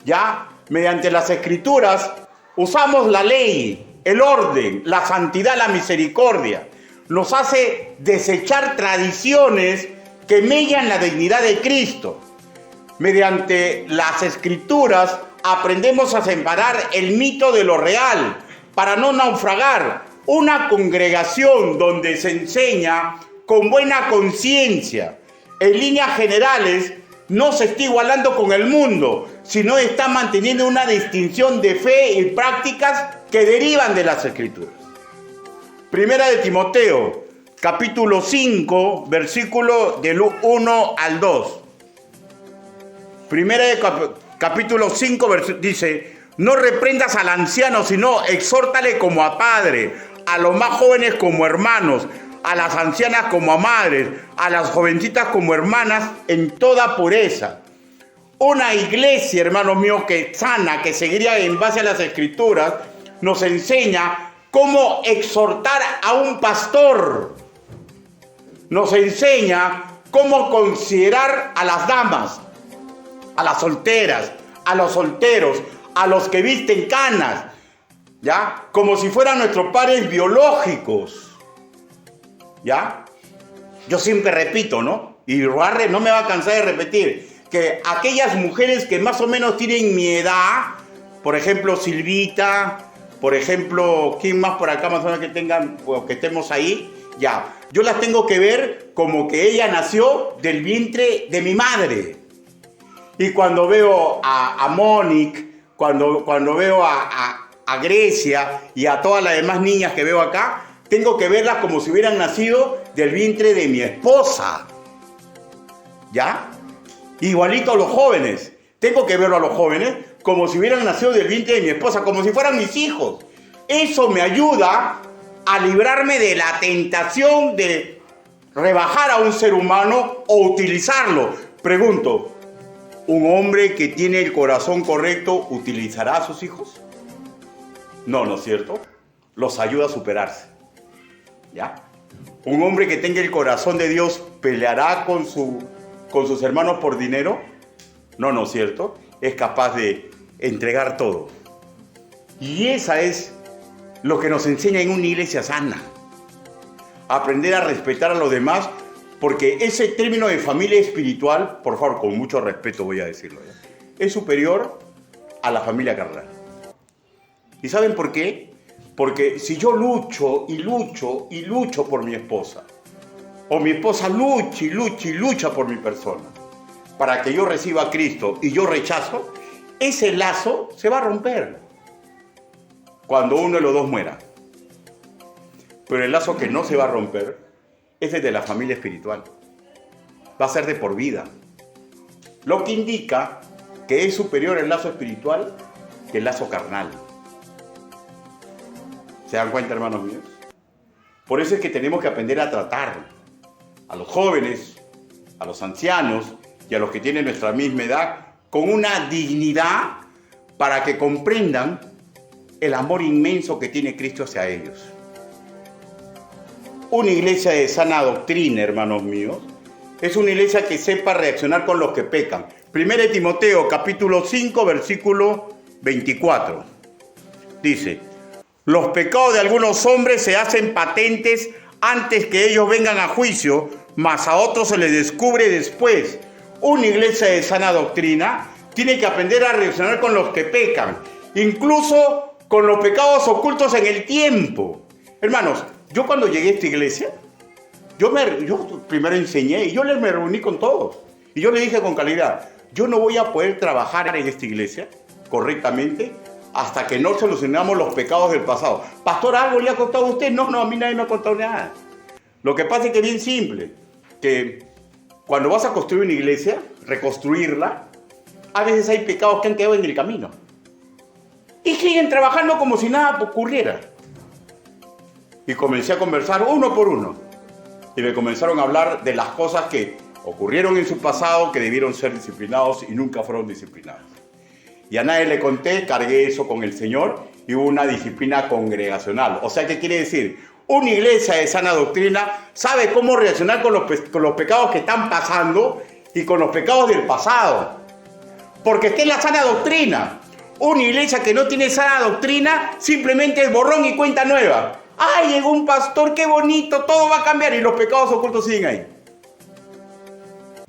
Ya, mediante las escrituras, usamos la ley, el orden, la santidad, la misericordia. Nos hace desechar tradiciones que mellan la dignidad de Cristo. Mediante las escrituras aprendemos a separar el mito de lo real para no naufragar. Una congregación donde se enseña con buena conciencia, en líneas generales, no se está igualando con el mundo, sino está manteniendo una distinción de fe y prácticas que derivan de las escrituras. Primera de Timoteo, capítulo 5, versículo del 1 al 2. Primera de capítulo 5, dice: no reprendas al anciano, sino exhórtale como a padre, a los más jóvenes como hermanos, a las ancianas como a madres, a las jovencitas como hermanas, en toda pureza. Una iglesia, hermanos míos, que sana, que seguiría en base a las escrituras, nos enseña cómo exhortar a un pastor. Nos enseña cómo considerar a las damas, a las solteras, a los solteros, a los que visten canas, ¿ya? Como si fueran nuestros padres biológicos, ¿ya? Yo siempre repito, ¿no? Y no me va a cansar de repetir, que aquellas mujeres que más o menos tienen mi edad, por ejemplo, Silvita, por ejemplo, ¿quién más por acá más o menos que tengan, o que estemos ahí? Ya, yo las tengo que ver como que ella nació del vientre de mi madre. Y cuando veo a Mónica, cuando veo a Grecia y a todas las demás niñas que veo acá, tengo que verlas como si hubieran nacido del vientre de mi esposa. ¿Ya? Igualito a los jóvenes. Tengo que verlo a los jóvenes como si hubieran nacido del vientre de mi esposa, como si fueran mis hijos. Eso me ayuda a librarme de la tentación de rebajar a un ser humano o utilizarlo. Pregunto, ¿un hombre que tiene el corazón correcto utilizará a sus hijos? No, ¿no es cierto? Los ayuda a superarse. ¿Ya? ¿Un hombre que tenga el corazón de Dios peleará con sus hermanos por dinero? No, ¿no es cierto? Es capaz de entregar todo. Y esa es lo que nos enseña en una iglesia sana. Aprender a respetar a los demás, porque ese término de familia espiritual, por favor, con mucho respeto voy a decirlo, ¿ya? Es superior a la familia carnal. ¿Y saben por qué? Porque si yo lucho y lucho y lucho por mi esposa, o mi esposa lucha y lucha y lucha por mi persona, para que yo reciba a Cristo y yo rechazo, ese lazo se va a romper cuando uno de los dos muera. pero el lazo que no se va a romper es el de la familia espiritual. Va a ser de por vida. Lo que indica que es superior el lazo espiritual que el lazo carnal. ¿Se dan cuenta, hermanos míos? Por eso es que tenemos que aprender a tratar a los jóvenes, a los ancianos y a los que tienen nuestra misma edad con una dignidad para que comprendan el amor inmenso que tiene Cristo hacia ellos. Una iglesia de sana doctrina, hermanos míos, es una iglesia que sepa reaccionar con los que pecan. 1 Timoteo, capítulo 5, versículo 24. Dice: los pecados de algunos hombres se hacen patentes antes que ellos vengan a juicio, mas a otros se les descubre después. Una iglesia de sana doctrina tiene que aprender a reaccionar con los que pecan, incluso con los pecados ocultos en el tiempo. Hermanos, yo cuando llegué a esta iglesia, yo primero enseñé y yo me reuní con todos. Y yo le dije con calidad: yo no voy a poder trabajar en esta iglesia correctamente hasta que no solucionamos los pecados del pasado. Pastor, ¿algo le ha contado a usted? No, a mí nadie me ha contado nada. Lo que pasa es que es bien simple, que cuando vas a construir una iglesia, reconstruirla, a veces hay pecados que han quedado en el camino. Y siguen trabajando como si nada ocurriera. Y comencé a conversar uno por uno. Y me comenzaron a hablar de las cosas que ocurrieron en su pasado, que debieron ser disciplinados y nunca fueron disciplinados. Y a nadie le conté, cargué eso con el Señor y hubo una disciplina congregacional. O sea, ¿qué quiere decir? Una iglesia de sana doctrina sabe cómo reaccionar con los pecados que están pasando y con los pecados del pasado. Porque está en la sana doctrina. Una iglesia que no tiene sana doctrina simplemente es borrón y cuenta nueva. ¡Ay, llegó un pastor, qué bonito! Todo va a cambiar y los pecados ocultos siguen ahí.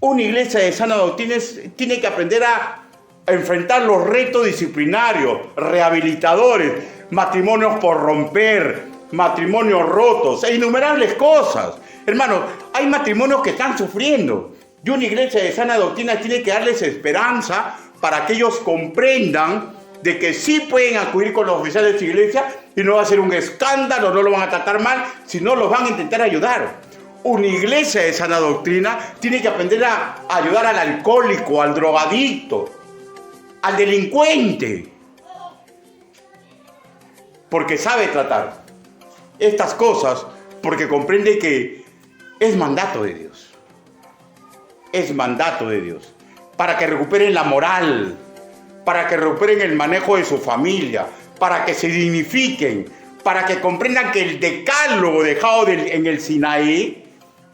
Una iglesia de sana doctrina tiene que aprender a enfrentar los retos disciplinarios, rehabilitadores, matrimonios por romper, matrimonios rotos e innumerables cosas. Hermanos, hay matrimonios que están sufriendo. Y una iglesia de sana doctrina tiene que darles esperanza para que ellos comprendan de que sí pueden acudir con los oficiales de su iglesia y no va a ser un escándalo, no lo van a tratar mal, sino los van a intentar ayudar. Una iglesia de sana doctrina tiene que aprender a ayudar al alcohólico, al drogadicto, al delincuente, porque sabe tratar estas cosas, porque comprende que es mandato de Dios. Es mandato de Dios, para que recuperen la moral, para que recuperen el manejo de su familia, para que se dignifiquen, para que comprendan que el decálogo dejado en el Sinaí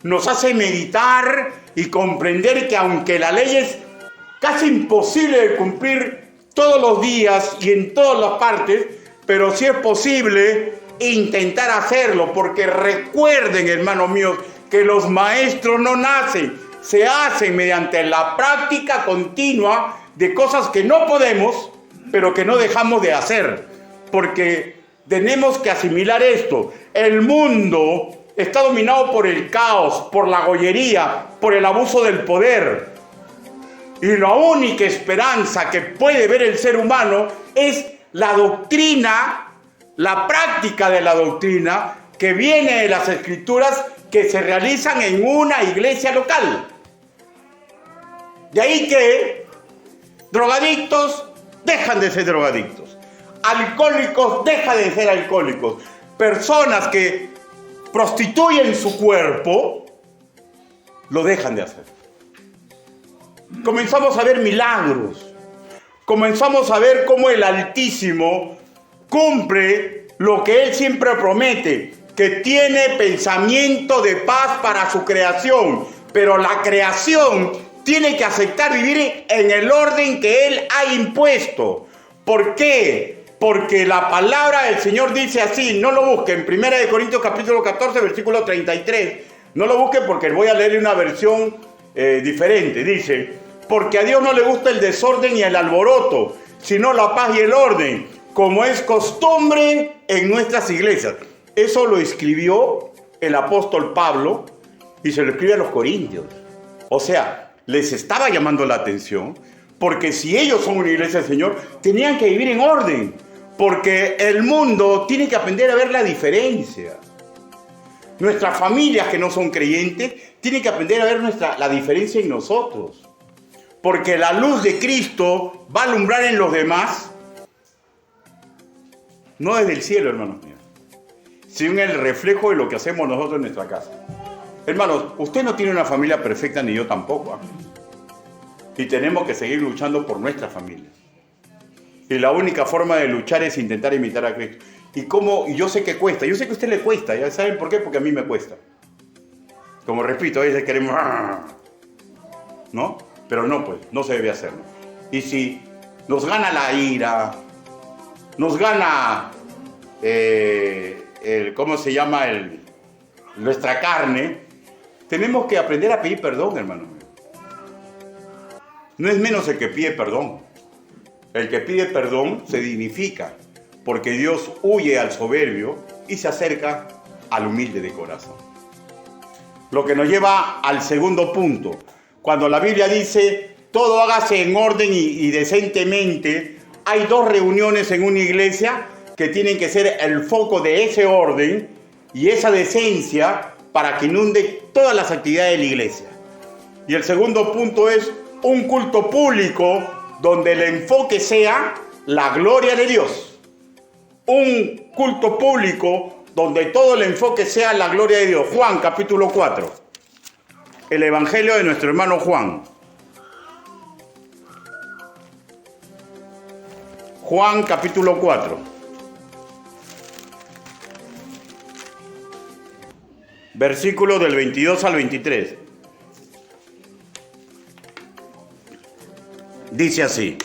nos hace meditar y comprender que aunque la ley es casi imposible de cumplir todos los días y en todas las partes, pero sí es posible intentar hacerlo, porque recuerden, hermanos míos, que los maestros no nacen, se hacen mediante la práctica continua de cosas que no podemos, pero que no dejamos de hacer, porque tenemos que asimilar esto. El mundo está dominado por el caos, por la gollería, por el abuso del poder. Y la única esperanza que puede ver el ser humano es la doctrina, la práctica de la doctrina que viene de las Escrituras, que se realizan en una iglesia local. De ahí que drogadictos dejan de ser drogadictos, alcohólicos dejan de ser alcohólicos, personas que prostituyen su cuerpo lo dejan de hacer. Comenzamos a ver milagros, comenzamos a ver cómo el Altísimo cumple lo que Él siempre promete, que tiene pensamiento de paz para su creación, pero la creación tiene que aceptar vivir en el orden que Él ha impuesto. ¿Por qué? Porque la palabra del Señor dice así, no lo busquen, 1 Corintios capítulo 14, versículo 33, no lo busquen porque voy a leerle una versión diferente. Dice: porque a Dios no le gusta el desorden y el alboroto, sino la paz y el orden, como es costumbre en nuestras iglesias. Eso lo escribió el apóstol Pablo y se lo escribe a los corintios. O sea, les estaba llamando la atención, porque si ellos son una iglesia del Señor, tenían que vivir en orden, porque el mundo tiene que aprender a ver la diferencia. Nuestras familias que no son creyentes tienen que aprender a ver la diferencia en nosotros. Porque la luz de Cristo va a alumbrar en los demás, no desde el cielo, hermanos míos, sino en el reflejo de lo que hacemos nosotros en nuestra casa. Hermanos, usted no tiene una familia perfecta, ni yo tampoco, ¿eh? Y tenemos que seguir luchando por nuestra familia. Y la única forma de luchar es intentar imitar a Cristo. Y yo sé que cuesta, yo sé que a usted le cuesta, ¿ya saben por qué? Porque a mí me cuesta. Como repito, a veces queremos, ¿no? Pero no, pues, no se debe hacerlo. Y si nos gana la ira, nos gana, ¿cómo se llama? Nuestra carne, tenemos que aprender a pedir perdón, hermano. No es menos el que pide perdón. El que pide perdón se dignifica, porque Dios huye al soberbio y se acerca al humilde de corazón. Lo que nos lleva al segundo punto. Cuando la Biblia dice, todo hágase en orden y decentemente, hay dos reuniones en una iglesia que tienen que ser el foco de ese orden y esa decencia para que inunde todas las actividades de la iglesia. Y el segundo punto es un culto público donde el enfoque sea la gloria de Dios. Un culto público donde todo el enfoque sea la gloria de Dios. Juan capítulo 4. El evangelio de nuestro hermano Juan. Juan capítulo 4. Versículo del 22 al 23. Dice así: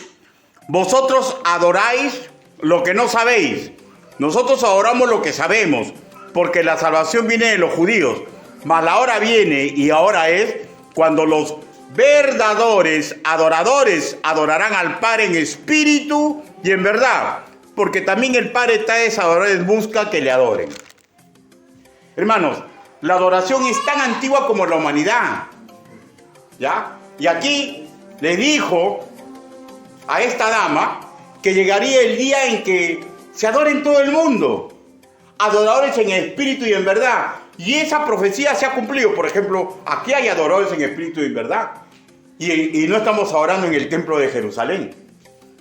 vosotros adoráis lo que no sabéis. Nosotros adoramos lo que sabemos, porque la salvación viene de los judíos. Mas la hora viene, y ahora es, cuando los verdaderos adoradores adorarán al Padre en espíritu y en verdad, porque también el Padre tales adoradores busca que le adoren. Hermanos, la adoración es tan antigua como la humanidad, ¿ya? Y aquí le dijo a esta dama que llegaría el día en que se adore en todo el mundo, adoradores en espíritu y en verdad. Y esa profecía se ha cumplido. Por ejemplo, aquí hay adoradores en espíritu y en verdad. Y no estamos adorando en el templo de Jerusalén.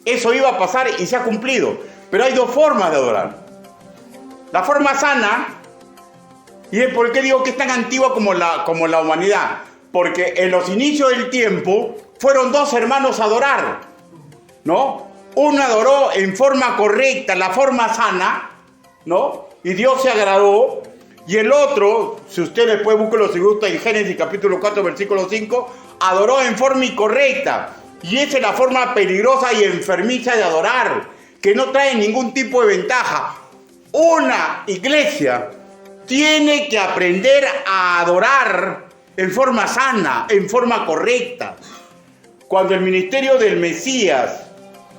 Eso iba a pasar y se ha cumplido. Pero hay dos formas de adorar. La forma sana, y es por qué digo que es tan antigua como la humanidad. Porque en los inicios del tiempo fueron dos hermanos a adorar, ¿no? Uno adoró en forma correcta, la forma sana, ¿no? Y Dios se agradó. Y el otro, si usted después busca si gusta en Génesis capítulo 4, versículo 5, adoró en forma incorrecta. Y esa es la forma peligrosa y enfermiza de adorar, que no trae ningún tipo de ventaja. Una iglesia tiene que aprender a adorar en forma sana, en forma correcta. Cuando el ministerio del Mesías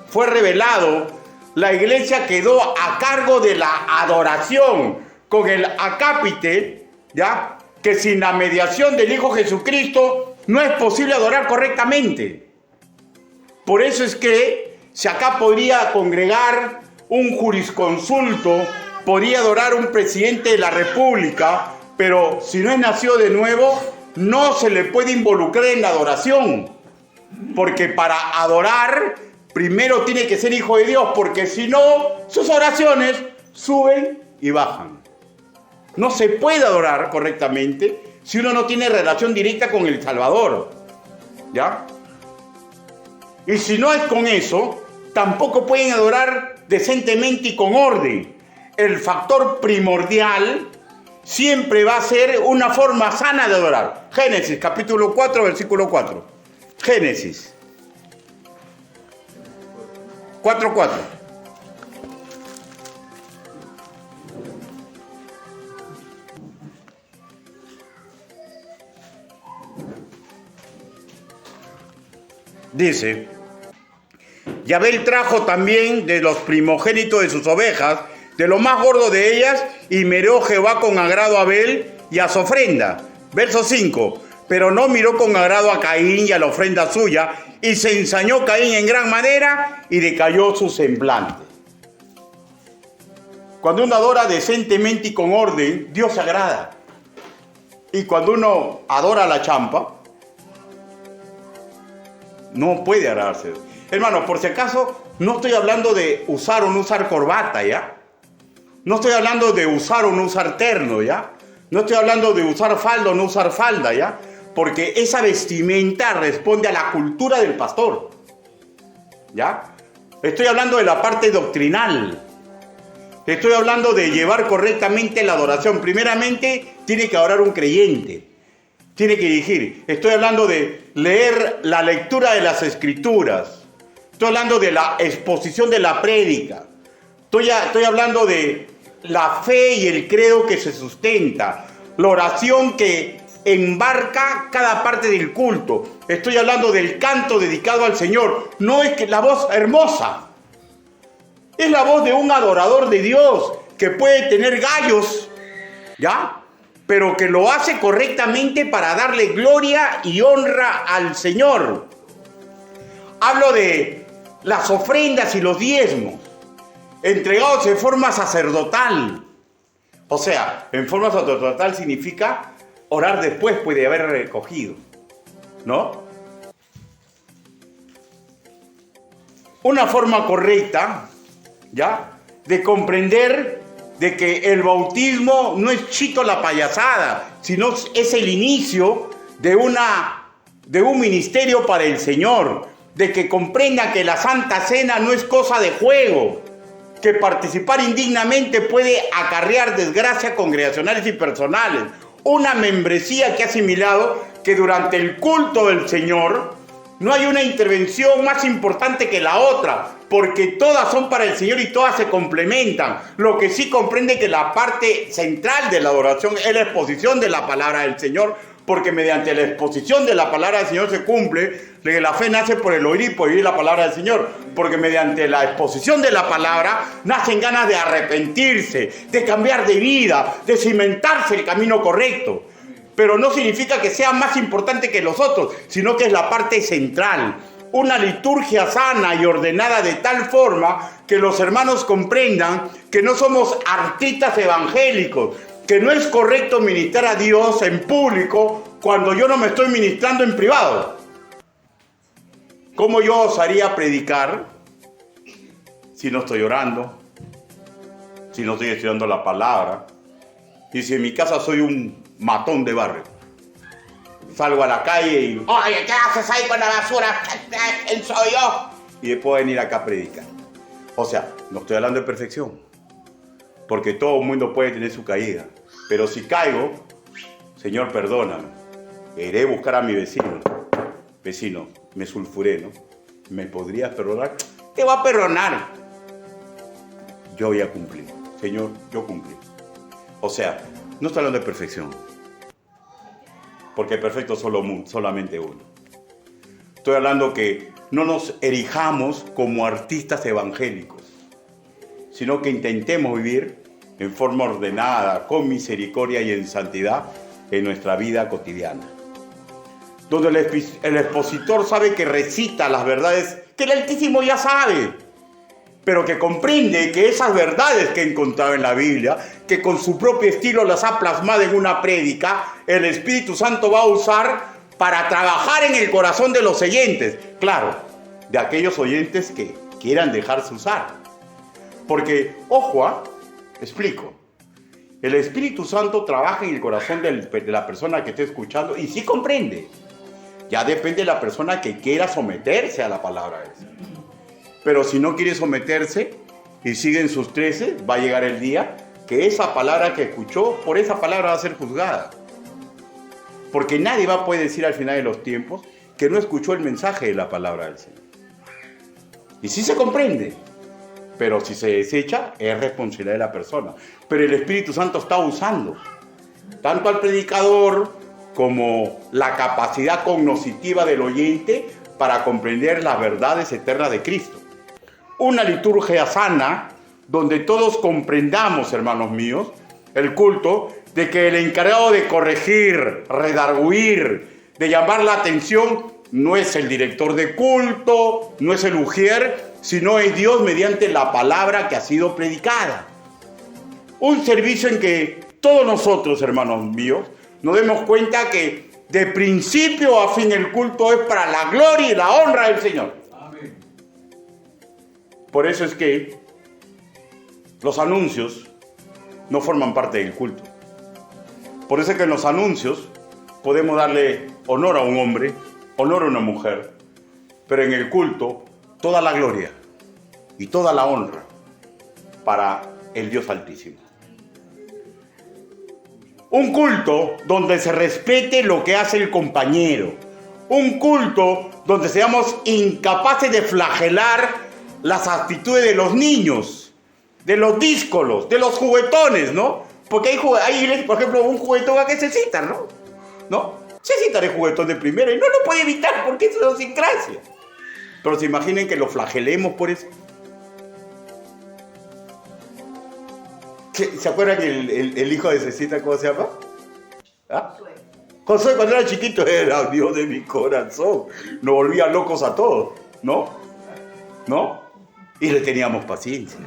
fue revelado, la iglesia quedó a cargo de la adoración, con el acápite, ¿ya? Que sin la mediación del Hijo Jesucristo no es posible adorar correctamente. Por eso es que si acá podría congregar un jurisconsulto, podría adorar un presidente de la República, pero si no es nacido de nuevo, no se le puede involucrar en la adoración. Porque para adorar, primero tiene que ser hijo de Dios, porque si no, sus oraciones suben y bajan. No se puede adorar correctamente si uno no tiene relación directa con el Salvador, ¿ya? Y si no es con eso, tampoco pueden adorar decentemente y con orden. El factor primordial siempre va a ser una forma sana de adorar. Génesis, capítulo 4, versículo 4. Génesis 4:4. Dice: y Abel trajo también de los primogénitos de sus ovejas, de lo más gordo de ellas, y miró Jehová con agrado a Abel y a su ofrenda. Verso 5. Pero no miró con agrado a Caín y a la ofrenda suya, y se ensañó Caín en gran manera, y decayó su semblante. Cuando uno adora decentemente y con orden, Dios se agrada. Y cuando uno adora la champa, no puede agarrarse. Hermano, por si acaso, no estoy hablando de usar o no usar corbata, ¿ya? No estoy hablando de usar o no usar terno, ¿ya? No estoy hablando de usar falda o no usar falda, ¿ya? Porque esa vestimenta responde a la cultura del pastor, ¿ya? Estoy hablando de la parte doctrinal. Estoy hablando de llevar correctamente la adoración. Primeramente, tiene que adorar un creyente. Tiene que dirigir. Estoy hablando de leer la lectura de las escrituras. Estoy hablando de la exposición de la prédica. Estoy hablando de la fe y el credo que se sustenta. La oración que embarca cada parte del culto. Estoy hablando del canto dedicado al Señor. No es que la voz hermosa. Es la voz de un adorador de Dios que puede tener gallos, ¿ya? Pero que lo hace correctamente para darle gloria y honra al Señor. Hablo de las ofrendas y los diezmos, entregados en forma sacerdotal. O sea, en forma sacerdotal significa orar después de haber recogido, ¿no? Una forma correcta, ¿ya?, de comprender de que el bautismo no es chito la payasada, sino es el inicio de un ministerio para el Señor, de que comprenda que la Santa Cena no es cosa de juego, que participar indignamente puede acarrear desgracias congregacionales y personales, una membresía que ha asimilado que durante el culto del Señor no hay una intervención más importante que la otra, porque todas son para el Señor y todas se complementan. Lo que sí comprende que la parte central de la adoración es la exposición de la palabra del Señor, porque mediante la exposición de la palabra del Señor se cumple que la fe nace por el oír y por oír la palabra del Señor, porque mediante la exposición de la palabra nacen ganas de arrepentirse, de cambiar de vida, de cimentarse el camino correcto. Pero no significa que sea más importante que los otros, sino que es la parte central. Una liturgia sana y ordenada de tal forma que los hermanos comprendan que no somos artistas evangélicos, que no es correcto ministrar a Dios en público cuando yo no me estoy ministrando en privado. ¿Cómo yo osaría predicar si no estoy orando, si no estoy estudiando la palabra, y si en mi casa soy un matón de barrio? Salgo a la calle y... Oye, ¿qué haces ahí con la basura? ¿Quién soy yo? Y después venir acá a predicar. O sea, no estoy hablando de perfección, porque todo el mundo puede tener su caída. Pero si caigo, Señor, perdóname. Iré a buscar a mi vecino. Vecino, me sulfuré, ¿no? ¿Me podrías perdonar? Te voy a perdonar. Yo voy a cumplir. Señor, yo cumplí. O sea, no estoy hablando de perfección, porque perfecto solamente uno. Estoy hablando que no nos erijamos como artistas evangélicos, sino que intentemos vivir en forma ordenada, con misericordia y en santidad en nuestra vida cotidiana. Donde el expositor sabe que recita las verdades que el Altísimo ya sabe, pero que comprende que esas verdades que he encontrado en la Biblia, que con su propio estilo las ha plasmado en una prédica, el Espíritu Santo va a usar para trabajar en el corazón de los oyentes. Claro, de aquellos oyentes que quieran dejarse usar. Porque, ojo, explico. El Espíritu Santo trabaja en el corazón de la persona que esté escuchando y sí comprende. Ya depende de la persona que quiera someterse a la palabra de Dios. Pero si no quiere someterse y sigue en sus 13, va a llegar el día que esa palabra que escuchó, por esa palabra va a ser juzgada. Porque nadie va a poder decir al final de los tiempos que no escuchó el mensaje de la palabra del Señor. Y sí se comprende, pero si se desecha, es responsabilidad de la persona. Pero el Espíritu Santo está usando tanto al predicador como la capacidad cognitiva del oyente para comprender las verdades eternas de Cristo. Una liturgia sana donde todos comprendamos, hermanos míos, el culto, de que el encargado de corregir, redarguir, de llamar la atención, no es el director de culto, no es el ujier, sino es Dios mediante la palabra que ha sido predicada. Un servicio en que todos nosotros, hermanos míos, nos demos cuenta que de principio a fin el culto es para la gloria y la honra del Señor. Amén. Por eso es que los anuncios no forman parte del culto. Por eso es que en los anuncios podemos darle honor a un hombre, honor a una mujer, pero en el culto toda la gloria y toda la honra para el Dios Altísimo. Un culto donde se respete lo que hace el compañero. Un culto donde seamos incapaces de flagelar las actitudes de los niños, de los díscolos, de los juguetones, ¿no? Porque hay por ejemplo, un juguetón a que se cita, ¿no? ¿No? Se cita el juguetón de primera y no lo puede evitar porque es idiosincrasia. Pero se imaginen que lo flagelemos por eso. ¿Se acuerdan el hijo de Cecita, cómo se llama? ¿Ah? Josué, cuando era chiquito, era Dios de mi corazón. Nos volvía locos a todos, ¿no? ¿No? Y le teníamos paciencia.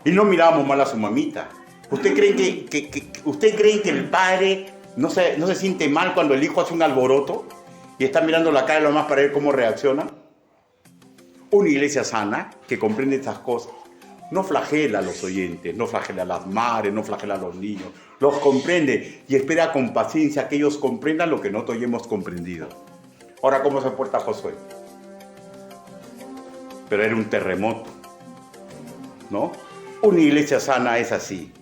Y no mirábamos mal a su mamita. ¿Usted cree que el padre no se siente mal cuando el hijo hace un alboroto y está mirando la cara de los demás para ver cómo reacciona? Una iglesia sana que comprende estas cosas no flagela a los oyentes, no flagela a las madres, no flagela a los niños, los comprende y espera con paciencia que ellos comprendan lo que nosotros ya hemos comprendido. Ahora, ¿cómo se porta Josué? Pero era un terremoto, ¿no? Una iglesia sana es así.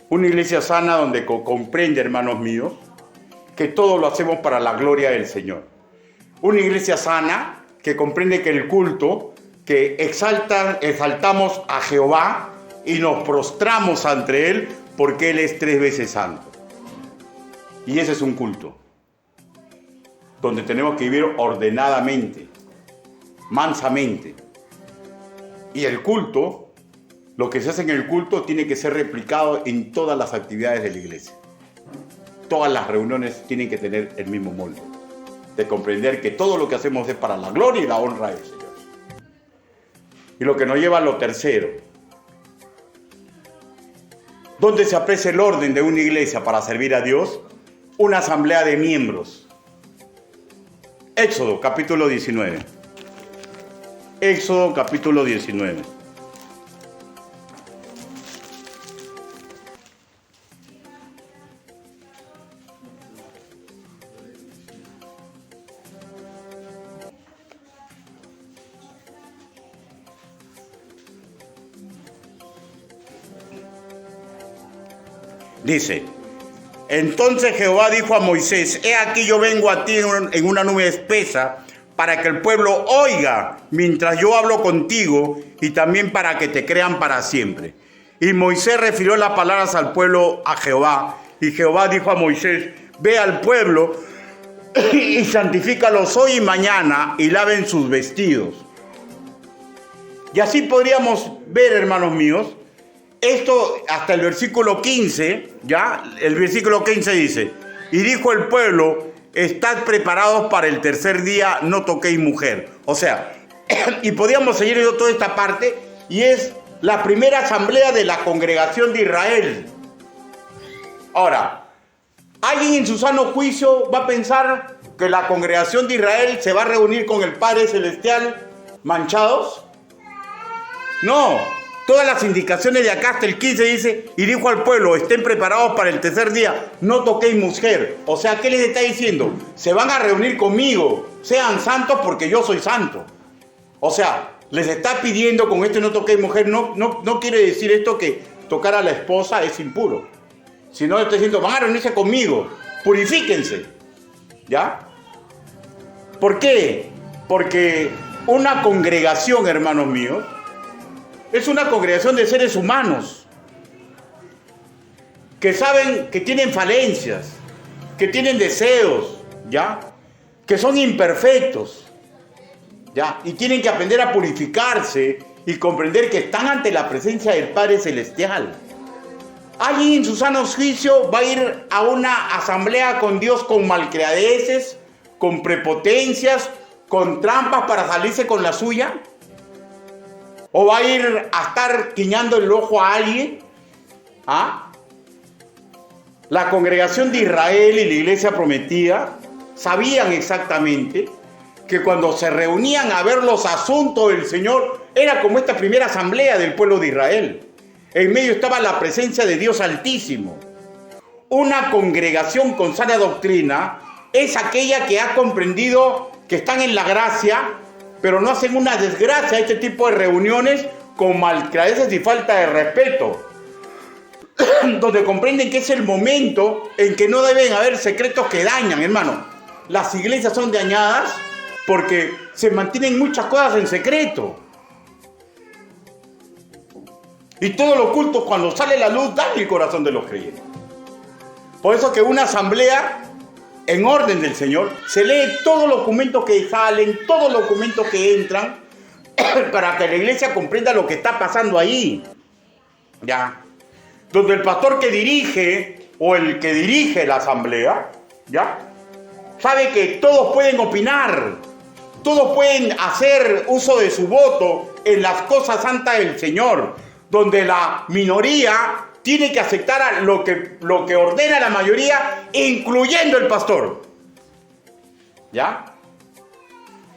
Una iglesia sana donde comprende, hermanos míos, que todo lo hacemos para la gloria del Señor. Una iglesia sana que comprende que el culto, que exaltamos a Jehová y nos prostramos ante Él porque Él es 3 veces santo. Y ese es un culto donde tenemos que vivir ordenadamente, mansamente. Y el culto, lo que se hace en el culto tiene que ser replicado en todas las actividades de la iglesia. Todas las reuniones tienen que tener el mismo molde, de comprender que todo lo que hacemos es para la gloria y la honra del Señor. Y lo que nos lleva a lo tercero. ¿Dónde se aprecia el orden de una iglesia para servir a Dios? Una asamblea de miembros. Éxodo, capítulo 19. Éxodo, capítulo 19. Dice, entonces Jehová dijo a Moisés, he aquí yo vengo a ti en una nube espesa para que el pueblo oiga mientras yo hablo contigo y también para que te crean para siempre. Y Moisés refirió las palabras al pueblo a Jehová. Y Jehová dijo a Moisés, ve al pueblo y santifícalos hoy y mañana y laven sus vestidos. Y así podríamos ver, hermanos míos, esto hasta el versículo 15, ¿ya? El versículo 15 dice, y dijo el pueblo, estad preparados para el tercer día, no toquéis mujer. O sea, y podríamos seguir viendo toda esta parte, y es la primera asamblea de la congregación de Israel. Ahora, ¿alguien en su sano juicio va a pensar que la congregación de Israel se va a reunir con el Padre Celestial manchados? No. Todas las indicaciones de acá hasta el 15 dice, y dijo al pueblo, estén preparados para el tercer día, no toquéis mujer. O sea, ¿qué les está diciendo? Se van a reunir conmigo, sean santos porque yo soy santo. O sea, les está pidiendo con esto no toquéis mujer, no quiere decir esto que tocar a la esposa es impuro. Sino está diciendo, van a reunirse conmigo, purifíquense. ¿Ya? ¿Por qué? Porque una congregación, hermanos míos, es una congregación de seres humanos que saben que tienen falencias, que tienen deseos, ¿ya? Que son imperfectos, ¿ya? Y tienen que aprender a purificarse y comprender que están ante la presencia del Padre Celestial. ¿Alguien en su sano juicio va a ir a una asamblea con Dios con malcriadeces, con prepotencias, con trampas para salirse con la suya? ¿O va a ir a estar guiñando el ojo a alguien? ¿Ah? La congregación de Israel y la iglesia prometida sabían exactamente que cuando se reunían a ver los asuntos del Señor, era como esta primera asamblea del pueblo de Israel. En medio estaba la presencia de Dios Altísimo. Una congregación con sana doctrina es aquella que ha comprendido que están en la gracia, pero no hacen una desgracia a este tipo de reuniones con malcriadeces y falta de respeto. Donde comprenden que es el momento en que no deben haber secretos que dañan, hermano. Las iglesias son dañadas porque se mantienen muchas cosas en secreto. Y todo lo oculto, cuando sale la luz, daña el corazón de los creyentes. Por eso que una asamblea en orden del Señor se lee todos los documentos que salen, todos los documentos que entran, para que la iglesia comprenda lo que está pasando ahí. ¿Ya? Donde el pastor que dirige o el que dirige la asamblea, ¿ya?, sabe que todos pueden opinar, todos pueden hacer uso de su voto en las cosas santas del Señor, donde la minoría tiene que aceptar lo que ordena la mayoría, incluyendo el pastor. ¿Ya?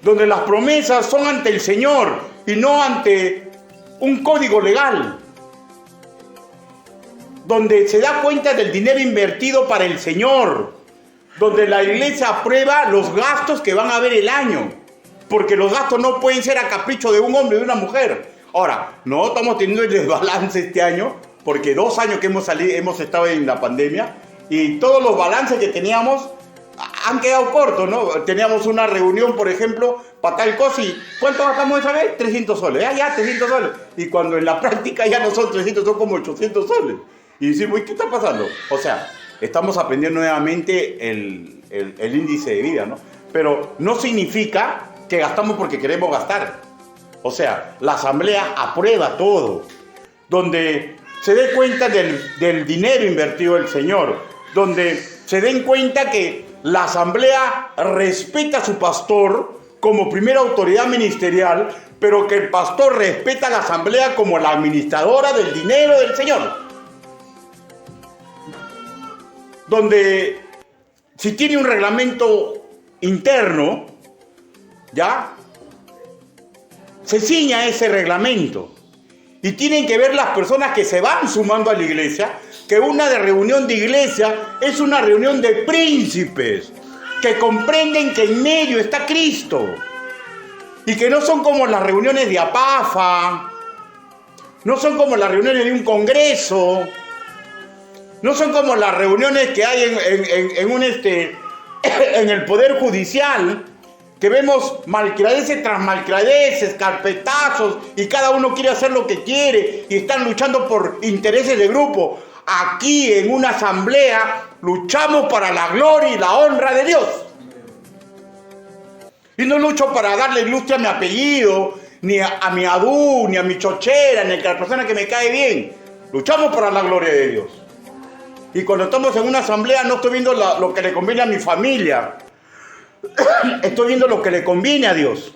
Donde las promesas son ante el Señor y no ante un código legal. Donde se da cuenta del dinero invertido para el Señor, donde la iglesia aprueba los gastos que van a haber el año, porque los gastos no pueden ser a capricho de un hombre y de una mujer. Ahora, no estamos teniendo el desbalance este año, porque 2 años que hemos estado en la pandemia, y todos los balances que teníamos han quedado cortos, ¿no? Teníamos una reunión, por ejemplo, para tal cosa, y ¿cuánto gastamos esa vez? 300 soles, ya 300 soles, y cuando en la práctica ya no son 300, son como 800 soles. Y decimos, ¿qué está pasando? O sea, estamos aprendiendo nuevamente el índice de vida, ¿no? Pero no significa que gastamos porque queremos gastar. O sea, la asamblea aprueba todo. Donde se dé cuenta del dinero invertido el Señor. Donde se den cuenta que la asamblea respeta a su pastor como primera autoridad ministerial, pero que el pastor respeta a la asamblea como la administradora del dinero del Señor. Donde si tiene un reglamento interno, ¿ya?, se ciña a ese reglamento. Y tienen que ver las personas que se van sumando a la iglesia, que una reunión de iglesia es una reunión de príncipes, que comprenden que en medio está Cristo. Y que no son como las reuniones de APAFA, no son como las reuniones de un congreso, no son como las reuniones que hay en el Poder Judicial, que vemos malcriadeces tras malcriadeces, carpetazos, y cada uno quiere hacer lo que quiere, y están luchando por intereses de grupo. Aquí, en una asamblea, luchamos para la gloria y la honra de Dios. Y no lucho para darle ilustre a mi apellido, ni a mi adú, ni a mi chochera, ni a la persona que me cae bien. Luchamos para la gloria de Dios. Y cuando estamos en una asamblea no estoy viendo lo que le conviene a mi familia. Estoy viendo lo que le conviene a Dios.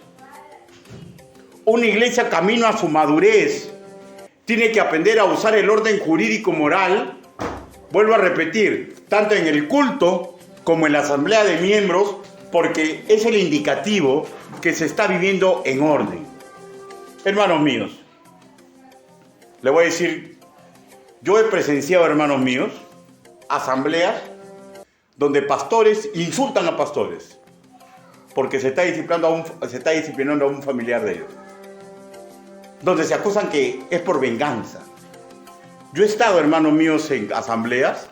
Una iglesia camino a su madurez tiene que aprender a usar el orden jurídico moral, vuelvo a repetir, tanto en el culto como en la asamblea de miembros, porque es el indicativo que se está viviendo en orden. Hermanos míos, le voy a decir, yo he presenciado, hermanos míos, asambleas donde pastores insultan a pastores porque se está disciplinando a un familiar de ellos, donde se acusan que es por venganza. Yo he estado, hermanos míos, en asambleas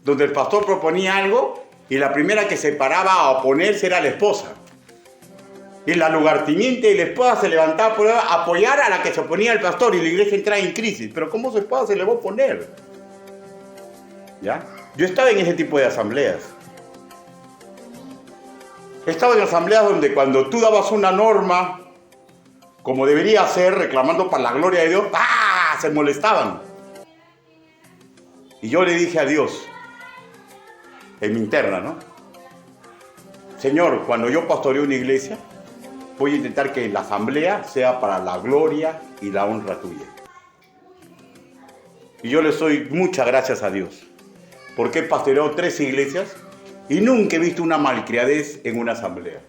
donde el pastor proponía algo y la primera que se paraba a oponerse era la esposa, y la lugarteniente y la esposa se levantaba por apoyar a la que se oponía al pastor, y la iglesia entraba en crisis. Pero ¿cómo su esposa se le va a oponer? ¿Ya? Yo estaba en ese tipo de asambleas. He estado en asambleas donde cuando tú dabas una norma como debería ser, reclamando para la gloria de Dios, ¡ah!, se molestaban. Y yo le dije a Dios, en mi interna, ¿no? Señor, cuando yo pastoreo una iglesia, voy a intentar que la asamblea sea para la gloria y la honra tuya. Y yo le doy muchas gracias a Dios, porque he pastoreado 13 iglesias y nunca he visto una malcriadez en una asamblea.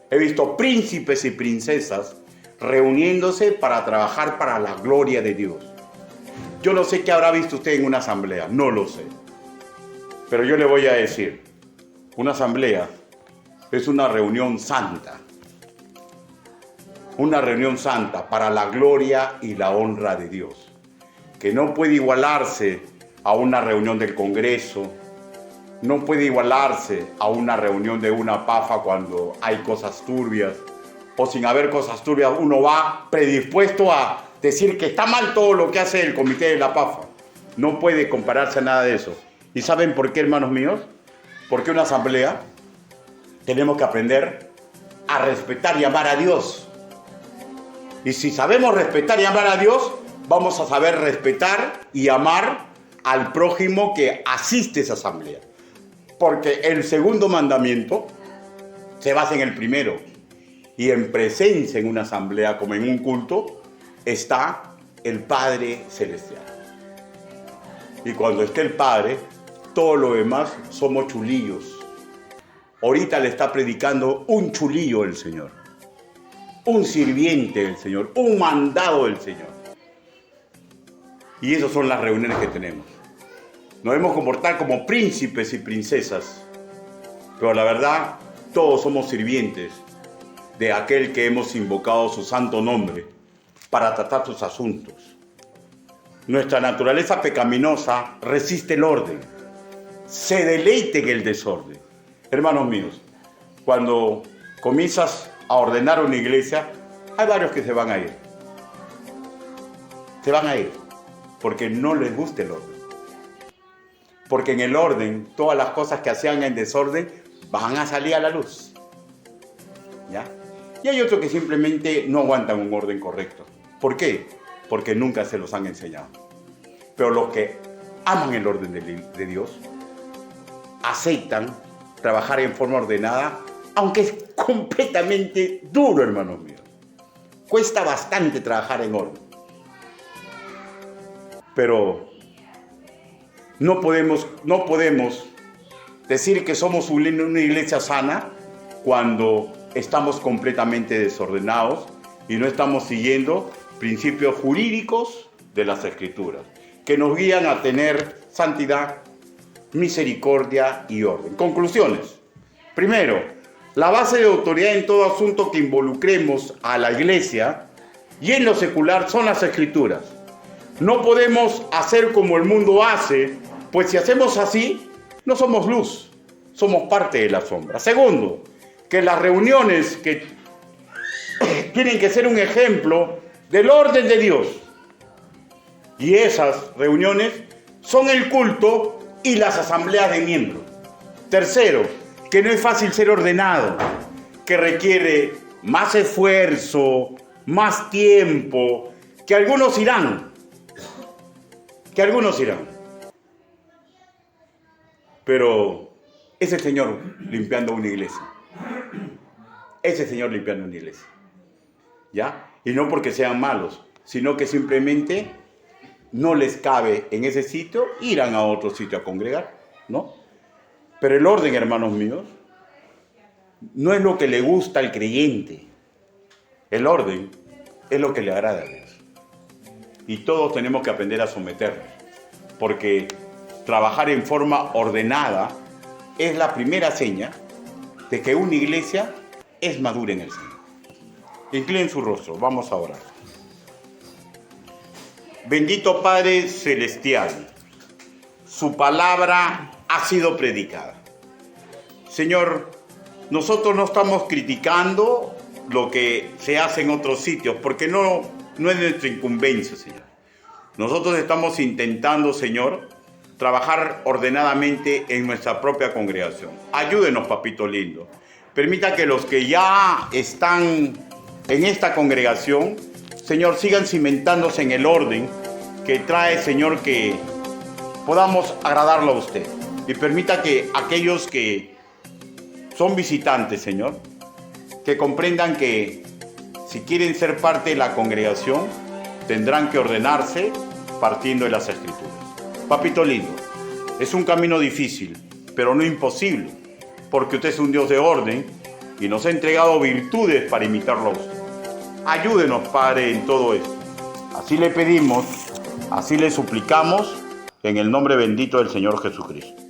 He visto príncipes y princesas reuniéndose para trabajar para la gloria de Dios. Yo no sé qué habrá visto usted en una asamblea, no lo sé. Pero yo le voy a decir, una asamblea es una reunión santa. Una reunión santa para la gloria y la honra de Dios, que no puede igualarse a una reunión del Congreso, no puede igualarse a una reunión de una PAFA cuando hay cosas turbias, o sin haber cosas turbias uno va predispuesto a decir que está mal todo lo que hace el comité de la PAFA. No puede compararse a nada de eso. ¿Y saben por qué, hermanos míos? Porque una asamblea tenemos que aprender a respetar y amar a Dios. Y si sabemos respetar y amar a Dios, vamos a saber respetar y amar al prójimo que asiste a esa asamblea. Porque el segundo mandamiento se basa en el primero. Y en presencia en una asamblea como en un culto está el Padre Celestial. Y cuando esté el Padre, todo lo demás somos chulillos. Ahorita le está predicando un chulillo el Señor. Un sirviente del Señor, un mandado del Señor. Y esas son las reuniones que tenemos. Nos debemos comportar como príncipes y princesas, pero la verdad, todos somos sirvientes de aquel que hemos invocado su santo nombre para tratar sus asuntos. Nuestra naturaleza pecaminosa resiste el orden, se deleita en el desorden. Hermanos míos, cuando comienzas a ordenar una iglesia, hay varios que se van a ir. Se van a ir porque no les gusta el orden. Porque en el orden, todas las cosas que hacían en desorden van a salir a la luz. ¿Ya? Y hay otros que simplemente no aguantan un orden correcto. ¿Por qué? Porque nunca se los han enseñado. Pero los que aman el orden de Dios, aceptan trabajar en forma ordenada, aunque es completamente duro, hermanos míos. Cuesta bastante trabajar en orden. Pero no podemos decir que somos una iglesia sana cuando estamos completamente desordenados y no estamos siguiendo principios jurídicos de las Escrituras, que nos guían a tener santidad, misericordia y orden. Conclusiones. Primero, la base de autoridad en todo asunto que involucremos a la iglesia y en lo secular son las Escrituras. No podemos hacer como el mundo hace, pues si hacemos así, no somos luz, somos parte de la sombra. Segundo, que las reuniones que tienen que ser un ejemplo del orden de Dios. Y esas reuniones son el culto y las asambleas de miembros. Tercero, que no es fácil ser ordenado, que requiere más esfuerzo, más tiempo, que algunos irán. Pero es el Señor limpiando una iglesia. Es el Señor limpiando una iglesia. ¿Ya? Y no porque sean malos, sino que simplemente no les cabe en ese sitio, irán a otro sitio a congregar, ¿no? Pero el orden, hermanos míos, no es lo que le gusta al creyente. El orden es lo que le agrada a Dios. Y todos tenemos que aprender a someternos, porque trabajar en forma ordenada es la primera seña de que una iglesia es madura en el Señor. Inclinen su rostro, vamos a orar. Bendito Padre Celestial, su palabra ha sido predicada. Señor, nosotros no estamos criticando lo que se hace en otros sitios, porque no es nuestra incumbencia, Señor. Nosotros estamos intentando, Señor, trabajar ordenadamente en nuestra propia congregación. Ayúdenos, papito lindo. Permita que los que ya están en esta congregación, Señor, sigan cimentándose en el orden que trae, Señor, que podamos agradarlo a usted. Y permita que aquellos que son visitantes, Señor, que comprendan que si quieren ser parte de la congregación, tendrán que ordenarse partiendo de las Escrituras. Papito lindo, Es un camino difícil, pero no imposible, porque usted es un Dios de orden y nos ha entregado virtudes para imitarlo a usted. Ayúdenos, Padre, en todo esto. Así le pedimos, así le suplicamos, en el nombre bendito del Señor Jesucristo.